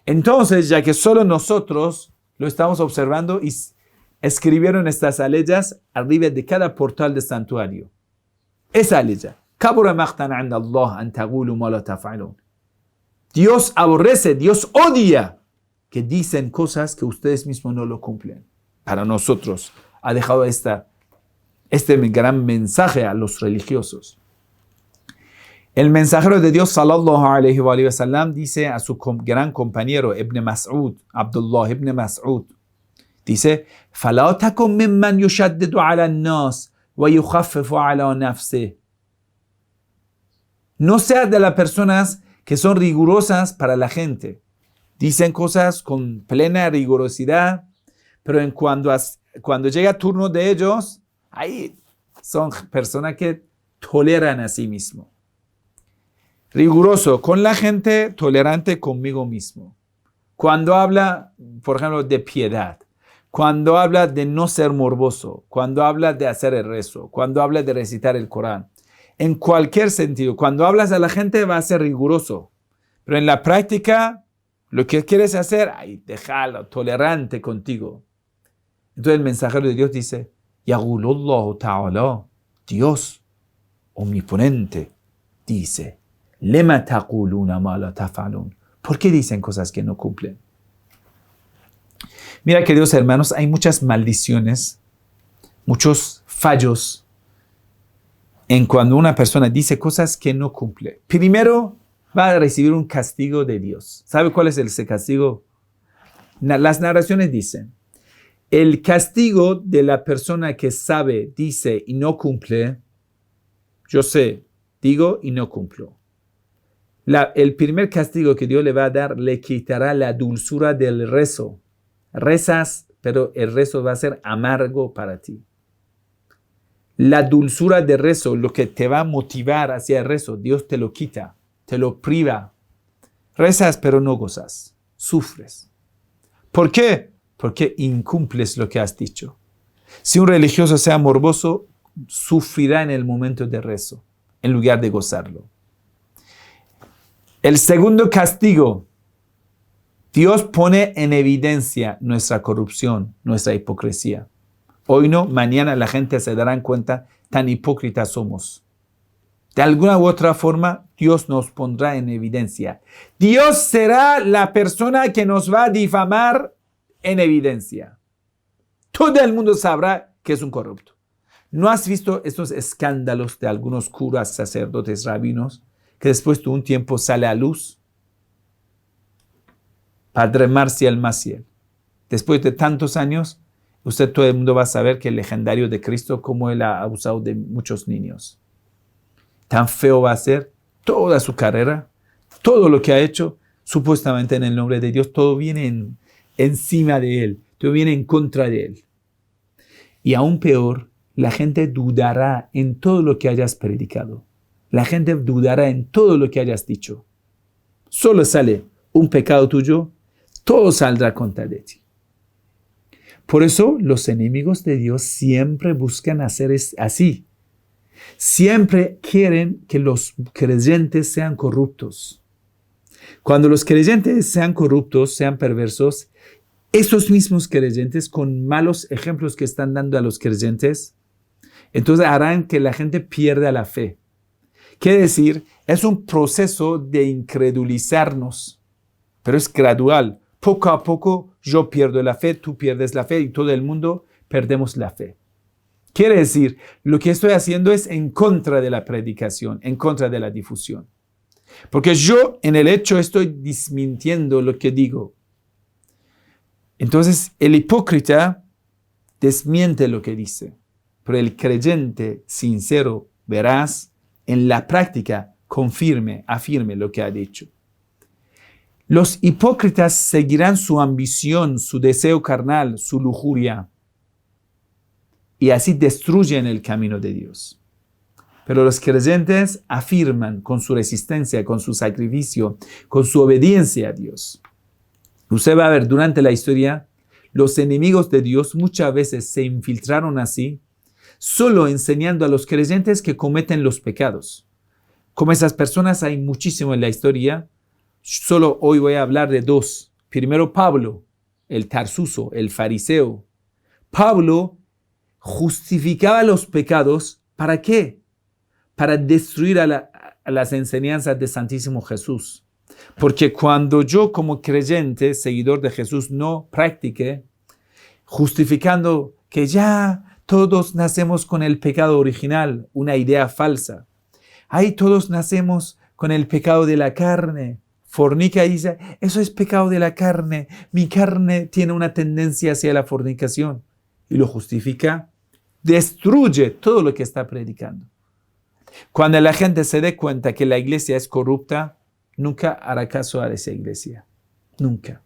Entonces, ya que solo nosotros lo estamos observando y escribieron estas aleyas arriba de cada portal del santuario. Esa aleya. Dios aborrece, Dios odia que dicen cosas que ustedes mismos no lo cumplen. Para nosotros ha dejado este gran mensaje a los religiosos. El mensajero de Dios sallallahu alayhi wa sallam dice a su gran compañero Ibn Mas'ud, Abdullah ibn Mas'ud, dice, فَلَا تَكُنْ مِمَّنْ يُشَدِّدُ عَلَى النَّاسِ وَيُخَفِّفُ عَلَى نَفْسِهِ. No seas de las personas que son rigurosas para la gente. Dicen cosas con plena rigurosidad, pero cuando llega turno de ellos, ahí son personas que toleran a sí mismos. Riguroso con la gente, tolerante conmigo mismo. Cuando habla, por ejemplo, de piedad, cuando habla de no ser morboso, cuando habla de hacer el rezo, cuando habla de recitar el Corán, en cualquier sentido, cuando hablas a la gente va a ser riguroso, pero en la práctica, lo que quieres hacer, déjalo, tolerante contigo. Entonces el mensajero de Dios dice, Yaqulullahu ta'ala, Dios omniponente, dice, Lema taquluna ma la taf'alun. ¿Por qué dicen cosas que no cumplen? Mira, queridos hermanos, hay muchas maldiciones, muchos fallos en cuando una persona dice cosas que no cumple. Primero, va a recibir un castigo de Dios. ¿Sabe cuál es ese castigo? Las narraciones dicen, el castigo de la persona que sabe, dice y no cumple, yo sé, digo y no cumplo. El primer castigo que Dios le va a dar, le quitará la dulzura del rezo. Rezas, pero el rezo va a ser amargo para ti. La dulzura del rezo, lo que te va a motivar hacia el rezo, Dios te lo quita, te lo priva. Rezas, pero no gozas, sufres. ¿Por qué? Porque incumples lo que has dicho. Si un religioso sea morboso, sufrirá en el momento de rezo, en lugar de gozarlo. El segundo castigo, Dios pone en evidencia nuestra corrupción, nuestra hipocresía. Hoy no, mañana la gente se dará cuenta tan hipócritas somos. De alguna u otra forma, Dios nos pondrá en evidencia. Dios será la persona que nos va a difamar en evidencia. Todo el mundo sabrá que es un corrupto. ¿No has visto estos escándalos de algunos curas, sacerdotes, rabinos, que después de un tiempo sale a luz? Padre Marcial Maciel, después de tantos años, todo el mundo va a saber que el legendario de Cristo, cómo él ha abusado de muchos niños. Tan feo va a ser toda su carrera, todo lo que ha hecho, supuestamente en el nombre de Dios, todo viene encima de él, todo viene en contra de él. Y aún peor, la gente dudará en todo lo que hayas predicado. La gente dudará en todo lo que hayas dicho. Solo sale un pecado tuyo, todo saldrá contra de ti. Por eso los enemigos de Dios siempre buscan hacer así. Siempre quieren que los creyentes sean corruptos. Cuando los creyentes sean corruptos, sean perversos, esos mismos creyentes, con malos ejemplos que están dando a los creyentes, entonces harán que la gente pierda la fe. Quiere decir, es un proceso de incredulizarnos, pero es gradual. Poco a poco yo pierdo la fe, tú pierdes la fe y todo el mundo perdemos la fe. Quiere decir, lo que estoy haciendo es en contra de la predicación, en contra de la difusión. Porque yo en el hecho estoy desmintiendo lo que digo. Entonces el hipócrita desmiente lo que dice, pero el creyente sincero, veraz, en la práctica afirme lo que ha dicho. Los hipócritas seguirán su ambición, su deseo carnal, su lujuria, y así destruyen el camino de Dios. Pero los creyentes afirman con su resistencia, con su sacrificio, con su obediencia a Dios. Usted va a ver durante la historia, los enemigos de Dios muchas veces se infiltraron así, solo enseñando a los creyentes que cometen los pecados. Como esas personas hay muchísimo en la historia. Solo hoy voy a hablar de dos. Primero Pablo, el Tarsuso, el fariseo. Pablo justificaba los pecados. ¿Para qué? Para destruir a las enseñanzas de Santísimo Jesús. Porque cuando yo como creyente, seguidor de Jesús, no practique, justificando que ya todos nacemos con el pecado original, una idea falsa. Ahí todos nacemos con el pecado de la carne. Fornica y dice, eso es pecado de la carne. Mi carne tiene una tendencia hacia la fornicación. Y lo justifica, destruye todo lo que está predicando. Cuando la gente se dé cuenta que la iglesia es corrupta, nunca hará caso a esa iglesia. Nunca.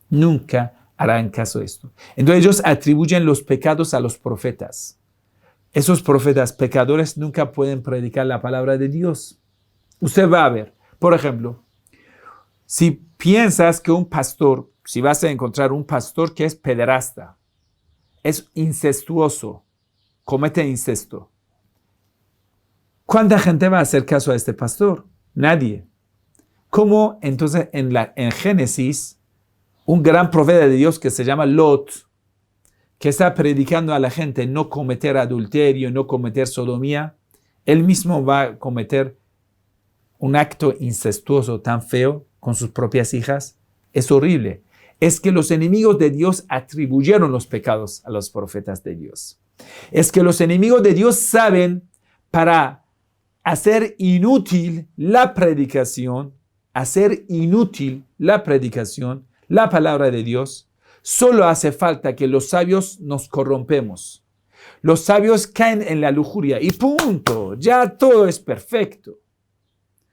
Nunca harán caso a esto. Entonces ellos atribuyen los pecados a los profetas. Esos profetas pecadores nunca pueden predicar la palabra de Dios. Usted va a ver, por ejemplo, si piensas que un pastor, si vas a encontrar un pastor que es pederasta, es incestuoso, comete incesto, ¿cuánta gente va a hacer caso a este pastor? Nadie. ¿Cómo entonces en Génesis, un gran profeta de Dios que se llama Lot, que está predicando a la gente no cometer adulterio, no cometer sodomía, él mismo va a cometer un acto incestuoso tan feo con sus propias hijas? Es horrible. Es que los enemigos de Dios atribuyeron los pecados a los profetas de Dios. Es que los enemigos de Dios saben para hacer inútil la predicación, la palabra de Dios, solo hace falta que los sabios nos corrompemos. Los sabios caen en la lujuria y punto, ya todo es perfecto.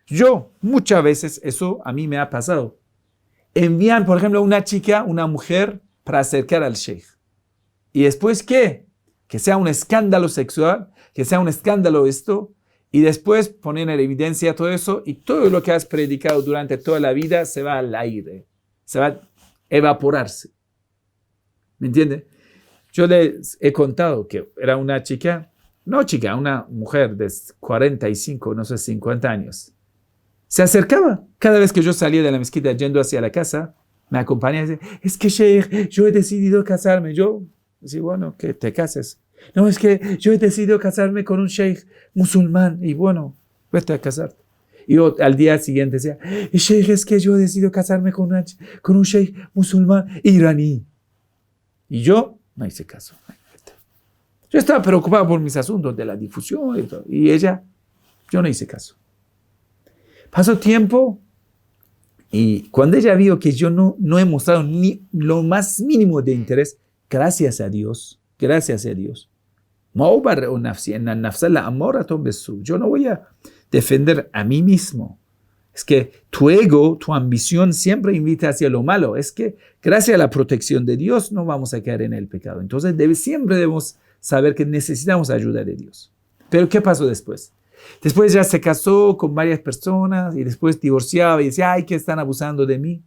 Yo, muchas veces, eso a mí me ha pasado. Envían, por ejemplo, una mujer para acercar al sheikh. ¿Y después qué? Que sea un escándalo sexual, que sea un escándalo esto, y después ponen en evidencia todo eso, y todo lo que has predicado durante toda la vida se va al aire, se va a evaporarse. ¿Me entiende? Yo les he contado que era una una mujer de 45, no sé, 50 años. Se acercaba. Cada vez que yo salía de la mezquita yendo hacia la casa, me acompañaba y decía, es que Sheikh, yo he decidido casarme. Yo decía, bueno, que te cases. No, es que yo he decidido casarme con un Sheikh musulmán. Y bueno, vete a casarte. Y yo al día siguiente decía, Sheikh, es que yo he decidido casarme con un Sheikh musulmán iraní. Y yo no hice caso. Yo estaba preocupado por mis asuntos de la difusión y todo. Y ella, yo no hice caso. Pasó tiempo y cuando ella vio que yo no he mostrado ni lo más mínimo de interés, gracias a Dios, yo no voy a defender a mí mismo. Es que tu ego, tu ambición siempre invita hacia lo malo. Es que gracias a la protección de Dios no vamos a caer en el pecado. Entonces siempre debemos saber que necesitamos ayuda de Dios. Pero ¿qué pasó después? Después ya se casó con varias personas y después divorciaba y decía, ay, que están abusando de mí.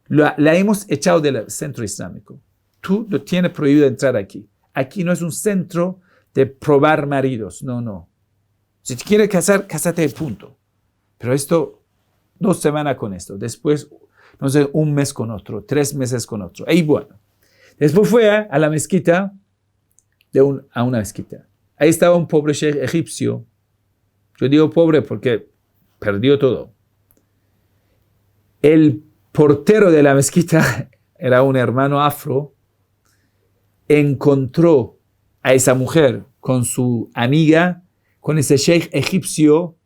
La hemos echado del centro islámico. Tú lo tienes prohibido entrar aquí. Aquí no es un centro de probar maridos. No. Si te quieres casar, cásate, punto. Pero esto, 2 semanas con esto. Después, no sé, 1 mes con otro, 3 meses con otro. Y bueno. Después fue a la mezquita, a una mezquita. Ahí estaba un pobre sheikh egipcio. Yo digo pobre porque perdió todo. El portero de la mezquita era un hermano afro. Encontró a esa mujer con su amiga, con ese sheikh egipcio,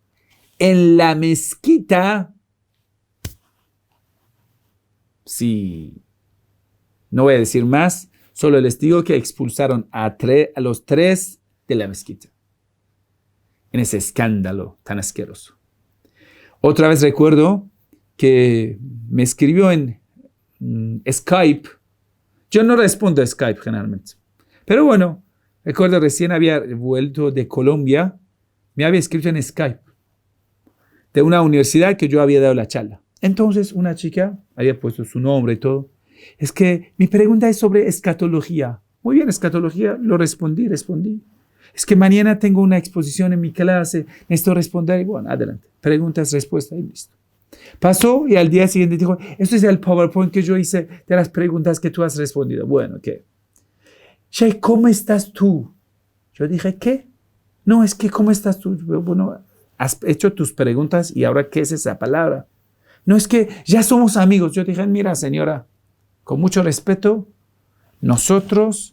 en la mezquita. Sí, no voy a decir más, solo les digo que expulsaron a los 3 de la mezquita. En ese escándalo tan asqueroso. Otra vez recuerdo que me escribió en Skype. Yo no respondo a Skype generalmente. Pero bueno, recuerdo recién había vuelto de Colombia, me había escrito en Skype de una universidad que yo había dado la charla. Entonces una chica había puesto su nombre y todo. Es que mi pregunta es sobre escatología. Muy bien, escatología, lo respondí. Es que mañana tengo una exposición en mi clase, necesito responder. Y bueno, adelante. Preguntas, respuestas y listo. Pasó y al día siguiente dijo, esto es el PowerPoint que yo hice de las preguntas que tú has respondido. Bueno, ¿qué? Sheikh, ¿cómo estás tú? Yo dije, ¿qué? No, es que ¿cómo estás tú? Bueno, has hecho tus preguntas y ahora ¿qué es esa palabra? No, es que ya somos amigos. Yo dije, mira señora, con mucho respeto, nosotros...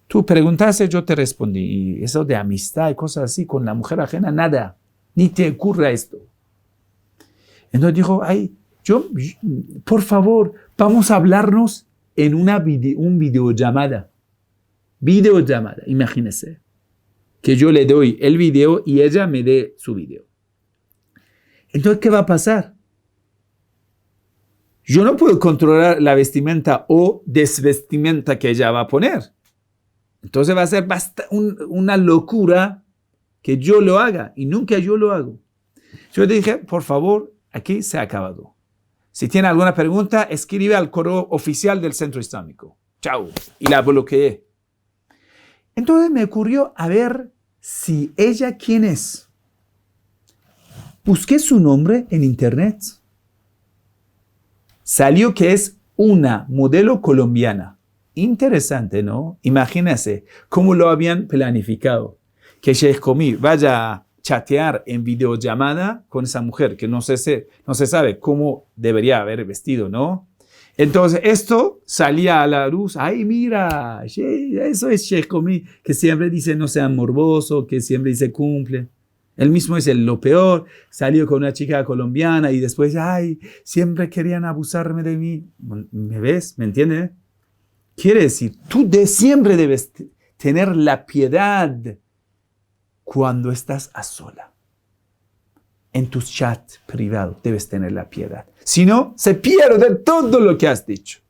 Tú preguntaste, yo te respondí. Y eso de amistad y cosas así con la mujer ajena, nada. Ni te ocurra esto. Entonces dijo, por favor, vamos a hablarnos en un videollamada. Videollamada, imagínense. Que yo le doy el video y ella me dé su video. Entonces, ¿qué va a pasar? Yo no puedo controlar la vestimenta o desvestimenta que ella va a poner. Entonces va a ser una locura que yo lo haga y nunca yo lo hago. Yo dije, por favor, aquí se ha acabado. Si tiene alguna pregunta, escribe al correo oficial del Centro Islámico. Chao. Y la bloqueé. Entonces me ocurrió a ver si ella quién es. Busqué su nombre en internet. Salió que es una modelo colombiana. Interesante, ¿no? Imagínense cómo lo habían planificado. Que Sheikh Komi vaya a chatear en videollamada con esa mujer que no se sabe cómo debería haber vestido, ¿no? Entonces esto salía a la luz. Ay, mira, eso es Sheikh Komi, que siempre dice no sea morboso, que siempre dice cumple. Él mismo es lo peor. Salió con una chica colombiana y después, ay, siempre querían abusarme de mí. ¿Me ves? ¿Me entiendes? Quiere decir, tú siempre debes tener la piedad cuando estás a sola. En tus chats privados debes tener la piedad. Si no, se pierde todo lo que has dicho.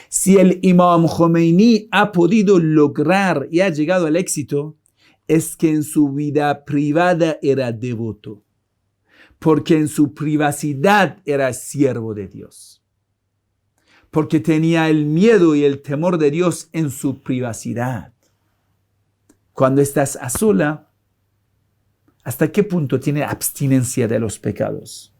Si el Imam Khomeini ha podido lograr y ha llegado al éxito, es que en su vida privada era devoto. Porque en su privacidad era siervo de Dios. Porque tenía el miedo y el temor de Dios en su privacidad. Cuando estás a sola, ¿Hasta qué punto tiene abstinencia de los pecados?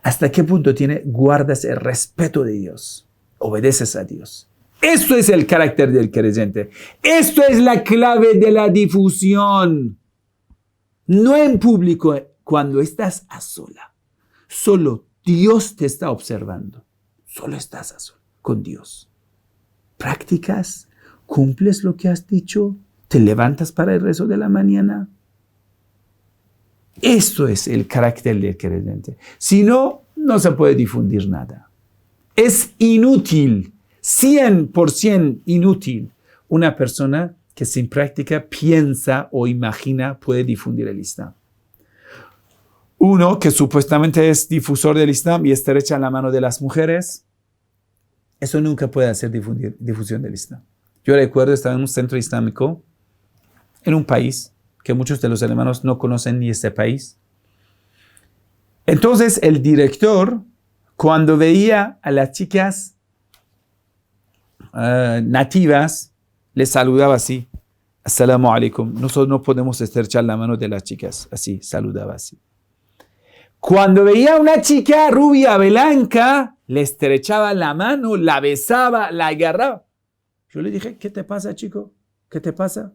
¿Hasta qué punto guardas el respeto de Dios? Obedeces a Dios. Esto es el carácter del creyente. Esto es la clave de la difusión. No en público, cuando estás a sola. Solo Dios te está observando. Solo estás a sola con Dios. ¿Practicas? ¿Cumples lo que has dicho? ¿Te levantas para el rezo de la mañana? Esto es el carácter del creyente. Si no, no se puede difundir nada. Es inútil, 100% inútil, una persona que sin práctica piensa o imagina puede difundir el Islam. Uno que supuestamente es difusor del Islam y estrecha la mano de las mujeres, eso nunca puede hacer difusión del Islam. Yo recuerdo estar en un centro islámico en un país que muchos de los hermanos no conocen ni este país. Entonces el director, cuando veía a las chicas nativas, les saludaba así: Assalamu alaikum. Nosotros no podemos estrechar la mano de las chicas. Así, saludaba así. Cuando veía a una chica rubia, blanca, le estrechaba la mano, la besaba, la agarraba. Yo le dije: ¿qué te pasa, chico? ¿Qué te pasa?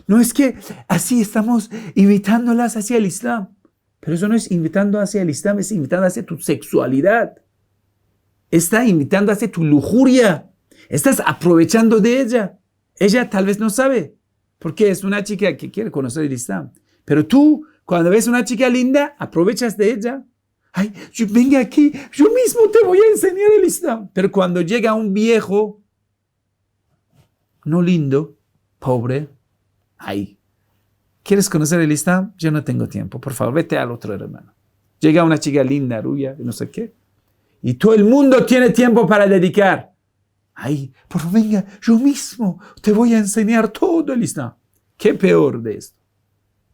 No, es que así estamos invitándolas hacia el Islam. Pero eso no es invitando hacia el Islam, es invitando hacia tu sexualidad. Está invitando hacia tu lujuria. Estás aprovechando de ella. Ella tal vez no sabe, porque es una chica que quiere conocer el Islam. Pero tú, cuando ves una chica linda, aprovechas de ella. Ay, venga aquí, yo mismo te voy a enseñar el Islam. Pero cuando llega un viejo, no lindo, pobre, ay, ¿quieres conocer el Islam? Yo no tengo tiempo, por favor, vete al otro hermano. Llega una chica linda, rubia, no sé qué, y todo el mundo tiene tiempo para dedicar. Ay, por favor, venga, yo mismo te voy a enseñar todo el Islam. ¿Qué peor de esto?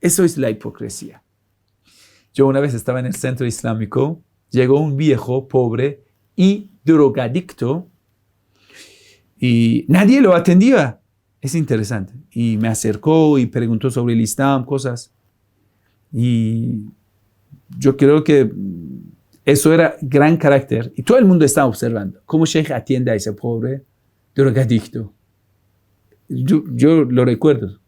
Eso es la hipocresía. Yo una vez estaba en el centro islámico, llegó un viejo pobre y drogadicto y nadie lo atendía. Es interesante. Y me acercó y preguntó sobre el Islam, cosas. Y yo creo que eso era gran carácter. Y todo el mundo estaba observando cómo Sheikh atiende a ese pobre drogadicto. Yo lo recuerdo.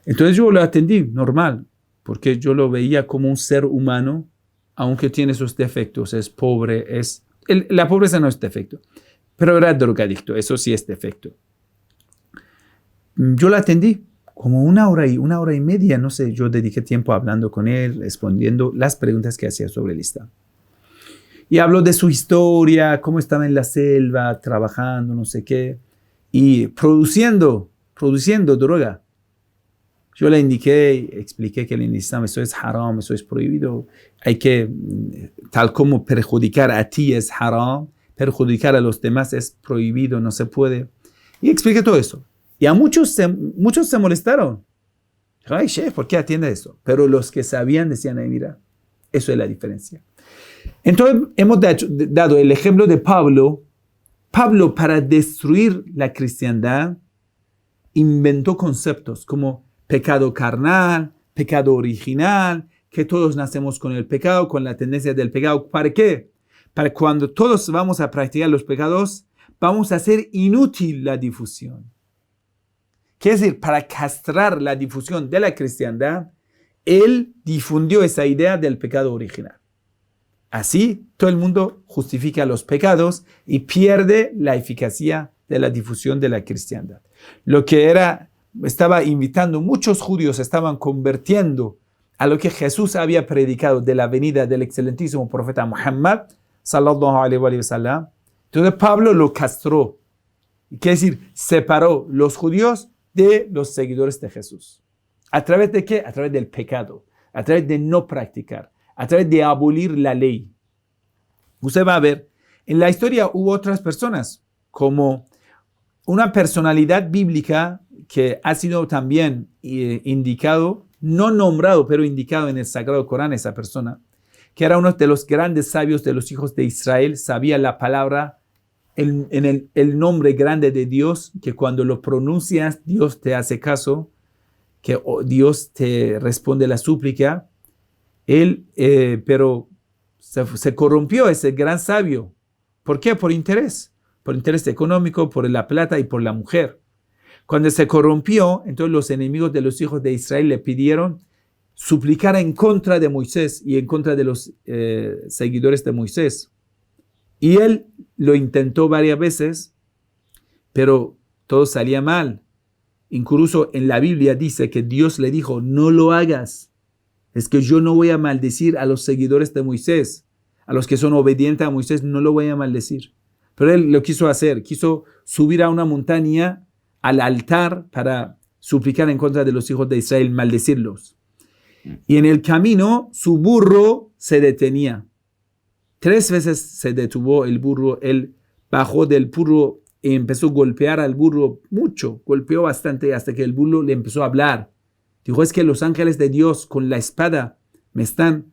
Entonces yo lo atendí normal, porque yo lo veía como un ser humano, aunque tiene sus defectos, es pobre, la pobreza no es defecto, pero era drogadicto, eso sí es defecto. Yo lo atendí como una hora y media, no sé, yo dediqué tiempo hablando con él, respondiendo las preguntas que hacía sobre el Islam. Y habló de su historia, cómo estaba en la selva, trabajando, no sé qué, y produciendo droga. Yo le expliqué que en el Islam eso es haram, eso es prohibido. Hay que, tal como perjudicar a ti es haram, perjudicar a los demás es prohibido, no se puede. Y expliqué todo eso. Y a muchos se molestaron. Ay, chef, ¿por qué atiende eso? Pero los que sabían decían: ay, mira, eso es la diferencia. Entonces hemos dado el ejemplo de Pablo. Pablo, para destruir la cristiandad, inventó conceptos como pecado carnal, pecado original, que todos nacemos con el pecado, con la tendencia del pecado. ¿Para qué? Para cuando todos vamos a practicar los pecados, vamos a hacer inútil la difusión. Quiere decir, para castrar la difusión de la cristiandad, él difundió esa idea del pecado original. Así, todo el mundo justifica los pecados y pierde la eficacia de la difusión de la cristiandad. Lo que estaba invitando, muchos judíos estaban convirtiendo a lo que Jesús había predicado de la venida del excelentísimo profeta Muhammad, sallallahu alaihi wa sallam. Entonces Pablo lo castró. Quiere decir, separó los judíos de los seguidores de Jesús. ¿A través de qué? A través del pecado, a través de no practicar, a través de abolir la ley. Usted va a ver, en la historia hubo otras personas, como una personalidad bíblica que ha sido también indicado, no nombrado, pero indicado en el Sagrado Corán, esa persona, que era uno de los grandes sabios de los hijos de Israel, sabía la palabra, el nombre grande de Dios, que cuando lo pronuncias, Dios te hace caso, que Dios te responde la súplica. Pero se corrompió ese gran sabio. ¿Por qué? Por interés económico, por la plata y por la mujer. Cuando se corrompió, entonces los enemigos de los hijos de Israel le pidieron suplicar en contra de Moisés y en contra de los seguidores de Moisés. Y él lo intentó varias veces, pero todo salía mal. Incluso en la Biblia dice que Dios le dijo, no lo hagas. Es que yo no voy a maldecir a los seguidores de Moisés. A los que son obedientes a Moisés no lo voy a maldecir. Pero él lo quiso hacer. Quiso subir a una montaña, al altar, para suplicar en contra de los hijos de Israel, maldecirlos. Y en el camino su burro se detenía. 3 veces se detuvo el burro. Él bajó del burro y empezó a golpear al burro mucho. Golpeó bastante hasta que el burro le empezó a hablar. Dijo, es que los ángeles de Dios con la espada me están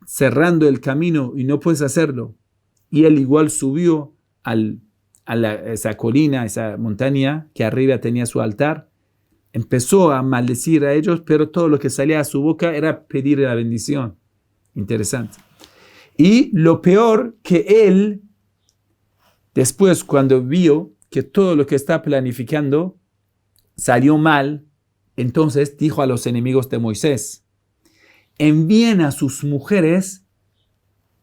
cerrando el camino y no puedes hacerlo. Y él igual subió a esa colina, esa montaña que arriba tenía su altar. Empezó a maldecir a ellos, pero todo lo que salía a su boca era pedir la bendición. Interesante. Y lo peor que él, después cuando vio que todo lo que está planificando salió mal, entonces dijo a los enemigos de Moisés, envíen a sus mujeres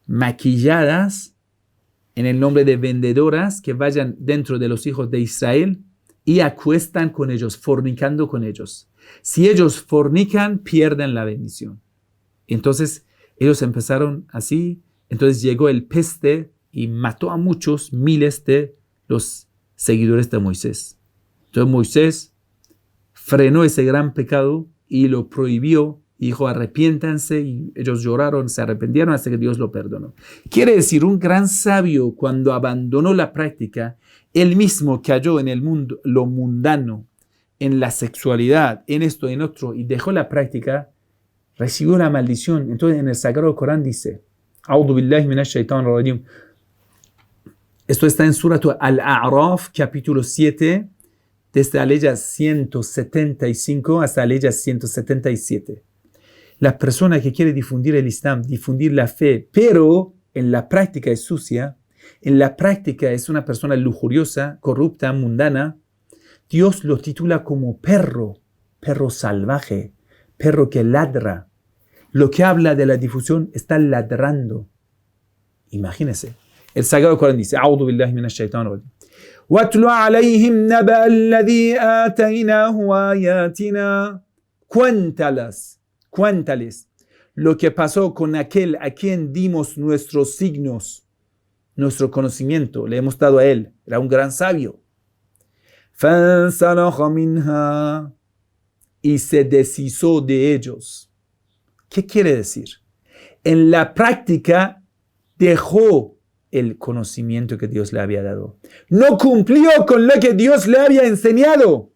maquilladas en el nombre de vendedoras que vayan dentro de los hijos de Israel y acuestan con ellos, fornicando con ellos. Si ellos fornican, pierden la bendición. Entonces ellos empezaron así. Entonces llegó el peste y mató a muchos, miles de los seguidores de Moisés. Entonces Moisés frenó ese gran pecado y lo prohibió. Dijo, arrepiéntanse, y ellos lloraron, se arrepintieron hasta que Dios lo perdonó. Quiere decir, un gran sabio cuando abandonó la práctica, él mismo cayó en el mundo, lo mundano, en la sexualidad, en esto, en otro, y dejó la práctica, recibió la maldición. Entonces en el Sagrado Corán dice, A'udhu billahi minash shaitanir rajim. Esto está en Surat Al-A'raf, capítulo 7, desde la ley 175 hasta la ley 177. La persona que quiere difundir el Islam, difundir la fe, pero en la práctica es sucia, en la práctica es una persona lujuriosa, corrupta, mundana, Dios lo titula como perro, perro salvaje, perro que ladra. Lo que habla de la difusión está ladrando. Imagínense. El Sagrado Corán dice, A'udhu billahi minash shaitanir rajim. وَاتْلُ عَلَيْهِمْ نَبَأَ الَّذِي آتَيْنَاهُ آيَاتِنَا. Cuéntales lo que pasó con aquel a quien dimos nuestros signos, nuestro conocimiento, le hemos dado a él. Era un gran sabio. فَانْسَلَخَ مِنْهَا. Y se deshizo de ellos. ¿Qué quiere decir? En la práctica dejó el conocimiento que Dios le había dado. No cumplió con lo que Dios le había enseñado.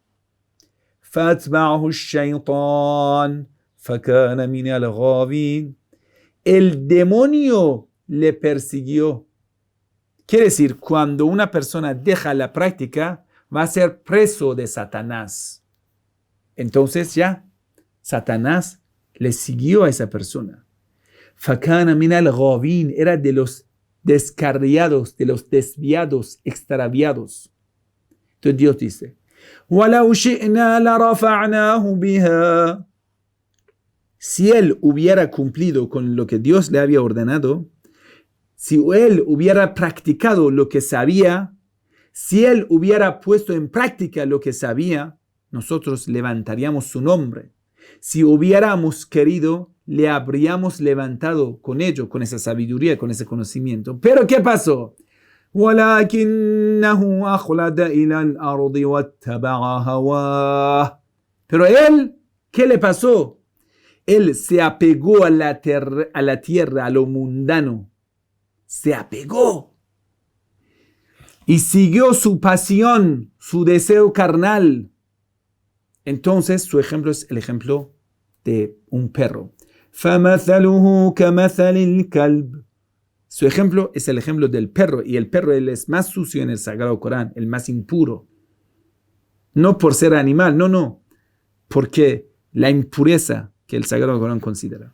فَأَتْبَعَهُ الشَّيْطَانُ فَكَانَ مِنَ الْغَاوِينَ. El demonio le persiguió. Quiere decir, cuando una persona deja la práctica, va a ser preso de Satanás. Entonces ya, Satanás le siguió a esa persona. فَكَانَ مِنَ الْغَاوِينَ. Era de los descarriados, de los desviados, extraviados. Entonces Dios dice, وَلَوْ شِئْنَا لَرَفَعْنَاهُ بِهَا. Si él hubiera cumplido con lo que Dios le había ordenado, si él hubiera practicado lo que sabía, si él hubiera puesto en práctica lo que sabía, nosotros levantaríamos su nombre. Si hubiéramos querido, le habríamos levantado con ello, con esa sabiduría, con ese conocimiento. Pero ¿qué pasó? وَلَكِنَّهُ أَخْلَدَ إِلَى الْأَرْضِ وَاتَّبَعَ هَوَاهُ. Pero él, ¿qué le pasó? Él se apegó a la tierra, a lo mundano. Se apegó. Y siguió su pasión, su deseo carnal. Entonces, su ejemplo es el ejemplo de un perro. فَمَثَلُهُ كَمَثَلِ الْكَلْبِ. Su ejemplo es el ejemplo del perro. Y el perro él es más sucio en el Sagrado Corán, el más impuro. No por ser animal, no. Porque la impureza que el Sagrado Corán considera.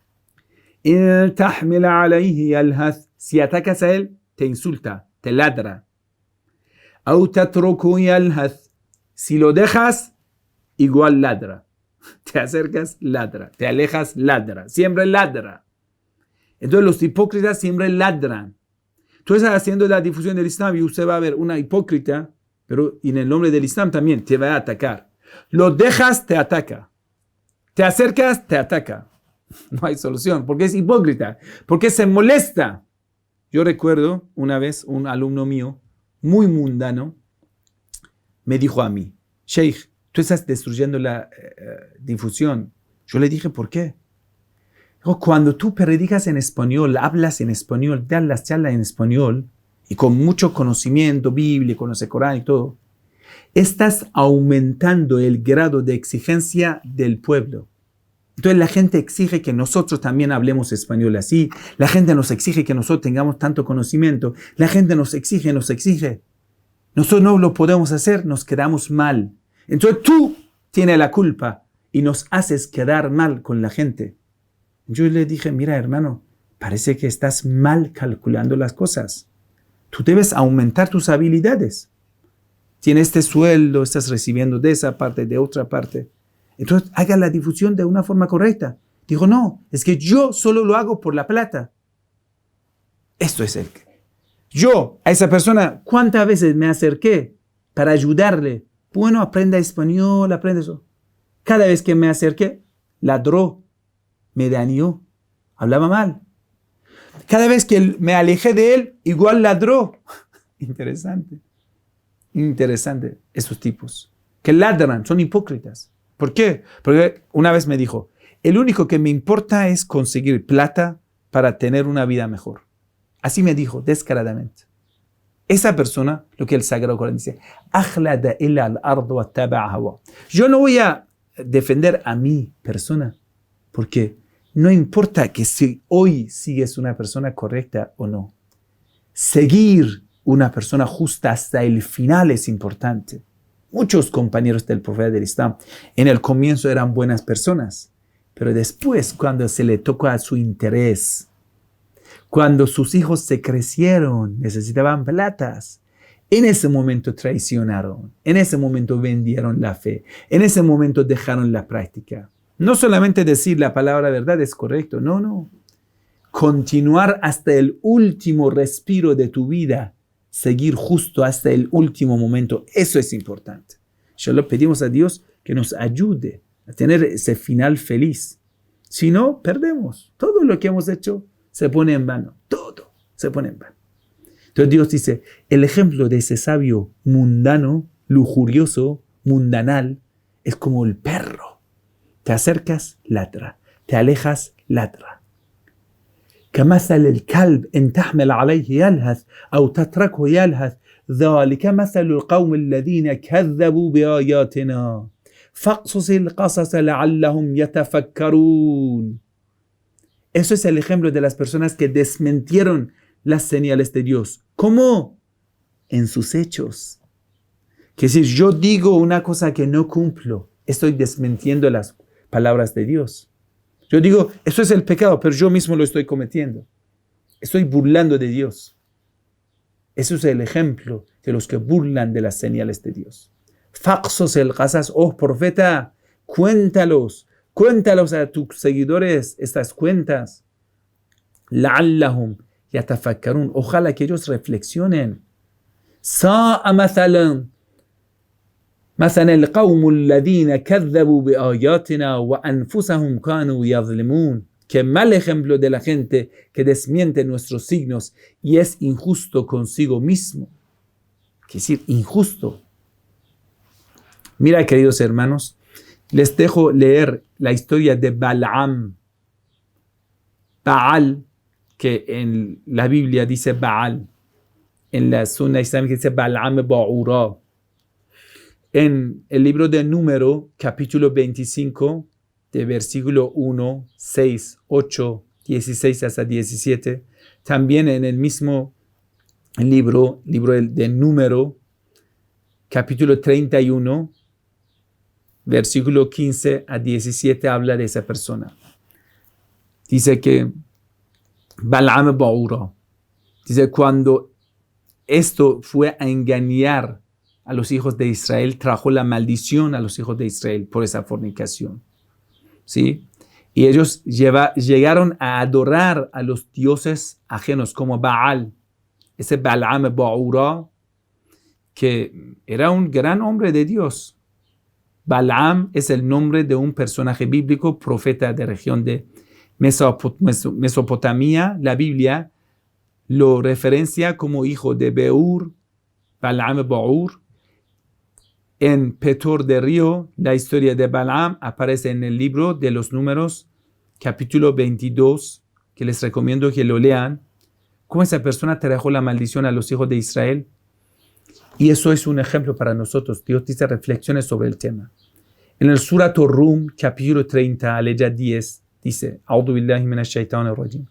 Si atacas a él, te insulta, te ladra. Si lo dejas, igual ladra. Te acercas, ladra. Te alejas, ladra. Siempre ladra. Entonces los hipócritas siempre ladran. Tú estás haciendo la difusión del Islam y usted va a ver una hipócrita, pero en el nombre del Islam también te va a atacar. Lo dejas, te ataca. Te acercas, te ataca. No hay solución, porque es hipócrita, porque se molesta. Yo recuerdo una vez un alumno mío, muy mundano, me dijo a mí, Sheikh, tú estás destruyendo la difusión. Yo le dije, ¿por qué? Dijo, cuando tú predicas en español, hablas en español, das las charlas en español, y con mucho conocimiento bíblico, conoce Corán y todo, estás aumentando el grado de exigencia del pueblo. Entonces la gente exige que nosotros también hablemos español así. La gente nos exige que nosotros tengamos tanto conocimiento. La gente nos exige. Nosotros no lo podemos hacer, nos quedamos mal. Entonces tú tienes la culpa y nos haces quedar mal con la gente. Yo le dije, mira hermano, parece que estás mal calculando las cosas. Tú debes aumentar tus habilidades. Tienes este sueldo, estás recibiendo de esa parte, de otra parte. Entonces, haga la difusión de una forma correcta. Dijo, no, es que yo solo lo hago por la plata. Esto es el que. Yo, a esa persona, ¿cuántas veces me acerqué para ayudarle? Bueno, aprenda español, aprende eso. Cada vez que me acerqué, ladró, me dañó, hablaba mal. Cada vez que me alejé de él, igual ladró. Interesante esos tipos. Que ladran, son hipócritas. ¿Por qué? Porque una vez me dijo, el único que me importa es conseguir plata para tener una vida mejor. Así me dijo, descaradamente. Esa persona, lo que el Sagrado Corán dice, yo no voy a defender a mi persona, porque no importa que si hoy sigues una persona correcta o no. Seguir una persona justa hasta el final es importante. Muchos compañeros del profeta del Islam en el comienzo eran buenas personas, pero después cuando se le tocó a su interés, cuando sus hijos se crecieron, necesitaban platas, en ese momento traicionaron, en ese momento vendieron la fe, en ese momento dejaron la práctica. No solamente decir la palabra verdad es correcto, no. Continuar hasta el último respiro de tu vida, seguir justo hasta el último momento, eso es importante. Solo pedimos a Dios que nos ayude a tener ese final feliz. Si no, perdemos. Todo lo que hemos hecho se pone en vano. Todo se pone en vano. Entonces Dios dice, el ejemplo de ese sabio mundano, lujurioso, mundanal, es como el perro. Te acercas, ladra. Te alejas, ladra. كمثل الكلب إن تحمل عليه يلهث أو تتركه يلهث ذلك مثل القوم الذين كذبوا بآياتنا فاقصص القصص لعلهم يتفكرون. Eso es el ejemplo de las personas que desmentieron las señales de Dios. ¿Cómo? En sus hechos. Que si yo digo una cosa que no cumplo, estoy desmintiendo las palabras de Dios. Yo digo, eso es el pecado, pero yo mismo lo estoy cometiendo. Estoy burlando de Dios. Eso es el ejemplo de los que burlan de las señales de Dios. Faqsos el qasas, oh profeta, cuéntalos a tus seguidores estas cuentas. La'allahum yatafakkarun, ojalá que ellos reflexionen. Sa'a mathalan. مثلا القوم الذين كذبوا بآياتنا وأنفسهم كانوا يظلمون. Que mal ejemplo de la gente que desmiente nuestros signos y es injusto consigo mismo. Es decir, injusto. Mira, queridos hermanos, les dejo leer la historia de Balaam. Baal, que en la Biblia dice Baal, en la Sunna islámica dice Balaam Ba'ura. En el libro de Número, capítulo 25, de versículo 1, 6, 8, 16 hasta 17, también en el mismo libro de Número, capítulo 31, versículo 15 a 17 habla de esa persona. Dice que Balaam Ba'ura, dice cuando esto fue a engañar a los hijos de Israel, trajo la maldición a los hijos de Israel por esa fornicación. ¿Sí? Y ellos llegaron a adorar a los dioses ajenos como Baal. Ese Balaam Ba'ura, que era un gran hombre de Dios. Balaam es el nombre de un personaje bíblico, profeta de región de Mesopotamia. La Biblia lo referencia como hijo de Beur, Balaam Ba'ur. En Petor de Río, la historia de Balaam aparece en el libro de los Números, capítulo 22, que les recomiendo que lo lean. Cómo esa persona trajo la maldición a los hijos de Israel. Y eso es un ejemplo para nosotros. Dios dice reflexiones sobre el tema. En el Surat Rum, capítulo 30, aleya 10, dice, A'udhu billahi minash shaitanir rajim.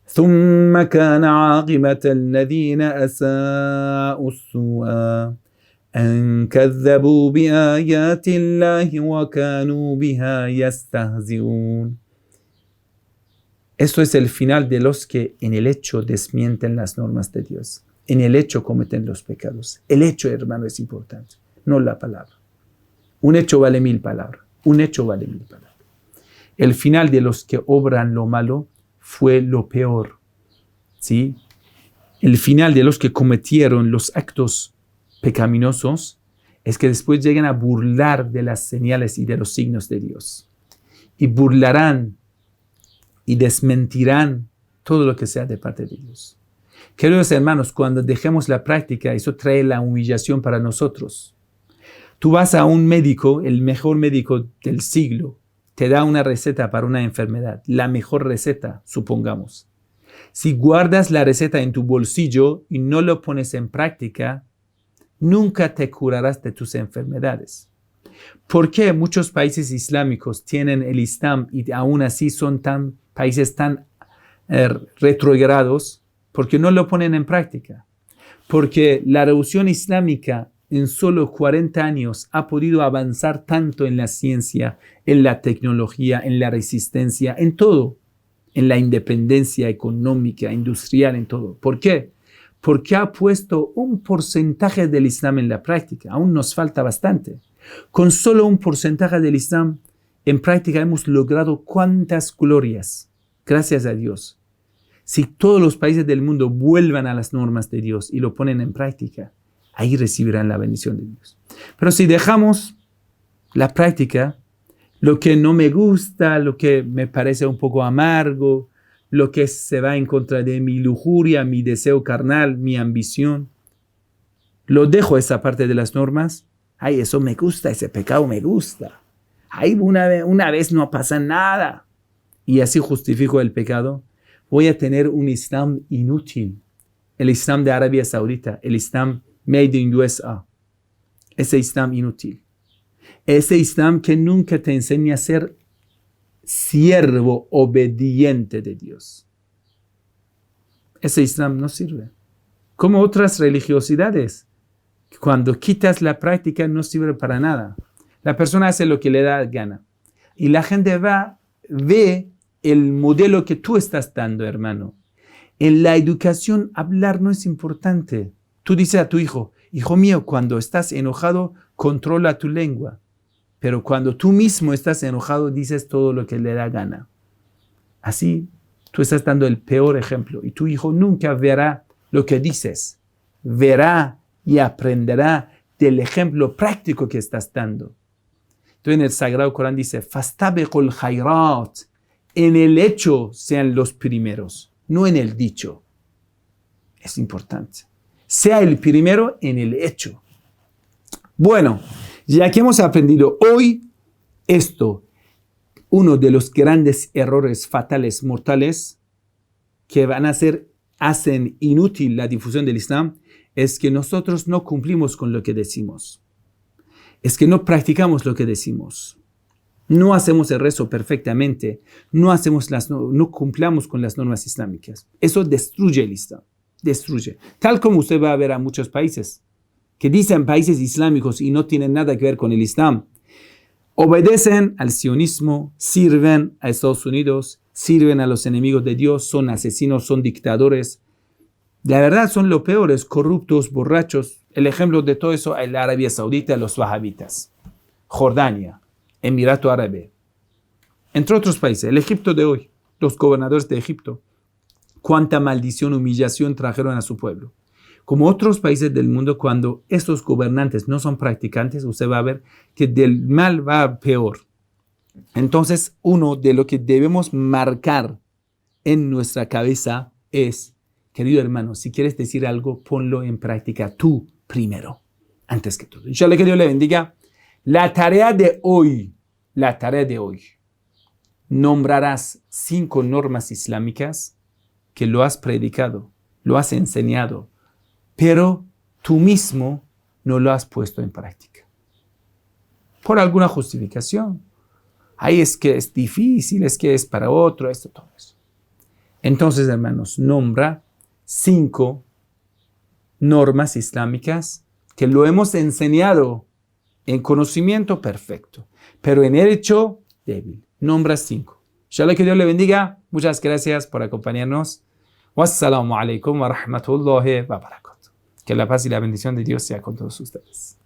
ثم كان عاقبة الذين أساءوا السوء أن كذبوا بآيات الله وكانوا بها يستهزئون. Esto es el final de los que en el hecho desmienten las normas de Dios. En el hecho cometen los pecados. El hecho, hermano, es importante, no la palabra. Un hecho vale 1000 palabras. Un hecho vale 1000 palabras. El final de los que obran lo malo fue lo peor. ¿Sí? El final de los que cometieron los actos pecaminosos es que después llegan a burlar de las señales y de los signos de Dios. Y burlarán y desmentirán todo lo que sea de parte de Dios. Queridos hermanos, cuando dejemos la práctica, eso trae la humillación para nosotros. Tú vas a un médico, el mejor médico del siglo, te da una receta para una enfermedad, la mejor receta, supongamos. Si guardas la receta en tu bolsillo y no lo pones en práctica, nunca te curarás de tus enfermedades. ¿Por qué muchos países islámicos tienen el Islam y aún así son países tan retrogrados? Porque no lo ponen en práctica. Porque la revolución islámica en solo 40 años ha podido avanzar tanto en la ciencia, en la tecnología, en la resistencia, en todo, en la independencia económica, industrial, en todo. ¿Por qué? Porque ha puesto un porcentaje del Islam en la práctica. Aún nos falta bastante. Con solo un porcentaje del Islam en práctica hemos logrado cuántas glorias. Gracias a Dios. Si todos los países del mundo vuelvan a las normas de Dios y lo ponen en práctica, ahí recibirán la bendición de Dios. Pero si dejamos la práctica, lo que no me gusta, lo que me parece un poco amargo, lo que se va en contra de mi lujuria, mi deseo carnal, mi ambición, lo dejo esa parte de las normas. Ay, eso me gusta, ese pecado me gusta. Ay, una vez no pasa nada. Y así justifico el pecado. Voy a tener un Islam inútil. El Islam de Arabia Saudita, el Islam made in USA. Ese Islam inútil. Ese Islam que nunca te enseña a ser siervo obediente de Dios. Ese Islam no sirve. Como otras religiosidades. Cuando quitas la práctica no sirve para nada. La persona hace lo que le da gana. Y la gente ve el modelo que tú estás dando, hermano. En la educación, hablar no es importante. Tú dices a tu hijo, hijo mío, cuando estás enojado, controla tu lengua. Pero cuando tú mismo estás enojado, dices todo lo que le da gana. Así, tú estás dando el peor ejemplo. Y tu hijo nunca verá lo que dices. Verá y aprenderá del ejemplo práctico que estás dando. Entonces en el Sagrado Corán dice, fastabiqul khairat. En el hecho sean los primeros, no en el dicho. Es importante. Sea el primero en el hecho. Bueno, ya que hemos aprendido hoy esto, uno de los grandes errores fatales, mortales, que hacen inútil la difusión del Islam, es que nosotros no cumplimos con lo que decimos. Es que no practicamos lo que decimos. No hacemos el rezo perfectamente. No cumplamos con las normas islámicas. Eso destruye el Islam. Destruye. Tal como usted va a ver a muchos países que dicen países islámicos y no tienen nada que ver con el Islam. obedecen al sionismo, sirven a Estados Unidos, sirven a los enemigos de Dios, son asesinos, son dictadores. La verdad son los peores, corruptos, borrachos. El ejemplo de todo eso es la Arabia Saudita, los wahabitas, Jordania, Emirato Árabe, entre otros países. El Egipto de hoy, los gobernadores de Egipto, cuánta maldición, humillación trajeron a su pueblo. Como otros países del mundo, cuando estos gobernantes no son practicantes, usted va a ver que del mal va a peor. Entonces, uno de lo que debemos marcar en nuestra cabeza es, querido hermano, si quieres decir algo, ponlo en práctica tú primero, antes que todo. Inshallah, que Dios le bendiga. La tarea de hoy, nombrarás 5 normas islámicas que lo has predicado, lo has enseñado, pero tú mismo no lo has puesto en práctica. Por alguna justificación. Ahí es que es difícil, es que es para otro, esto, todo eso. Entonces, hermanos, nombra 5 normas islámicas que lo hemos enseñado en conocimiento perfecto, pero en hecho débil. Nombra 5. Inshallah, que Dios le bendiga. Muchas gracias por acompañarnos. Wassalamu alaikum wa rahmatullahi wa barakatuh. Que la paz y la bendición de Dios sea con todos ustedes.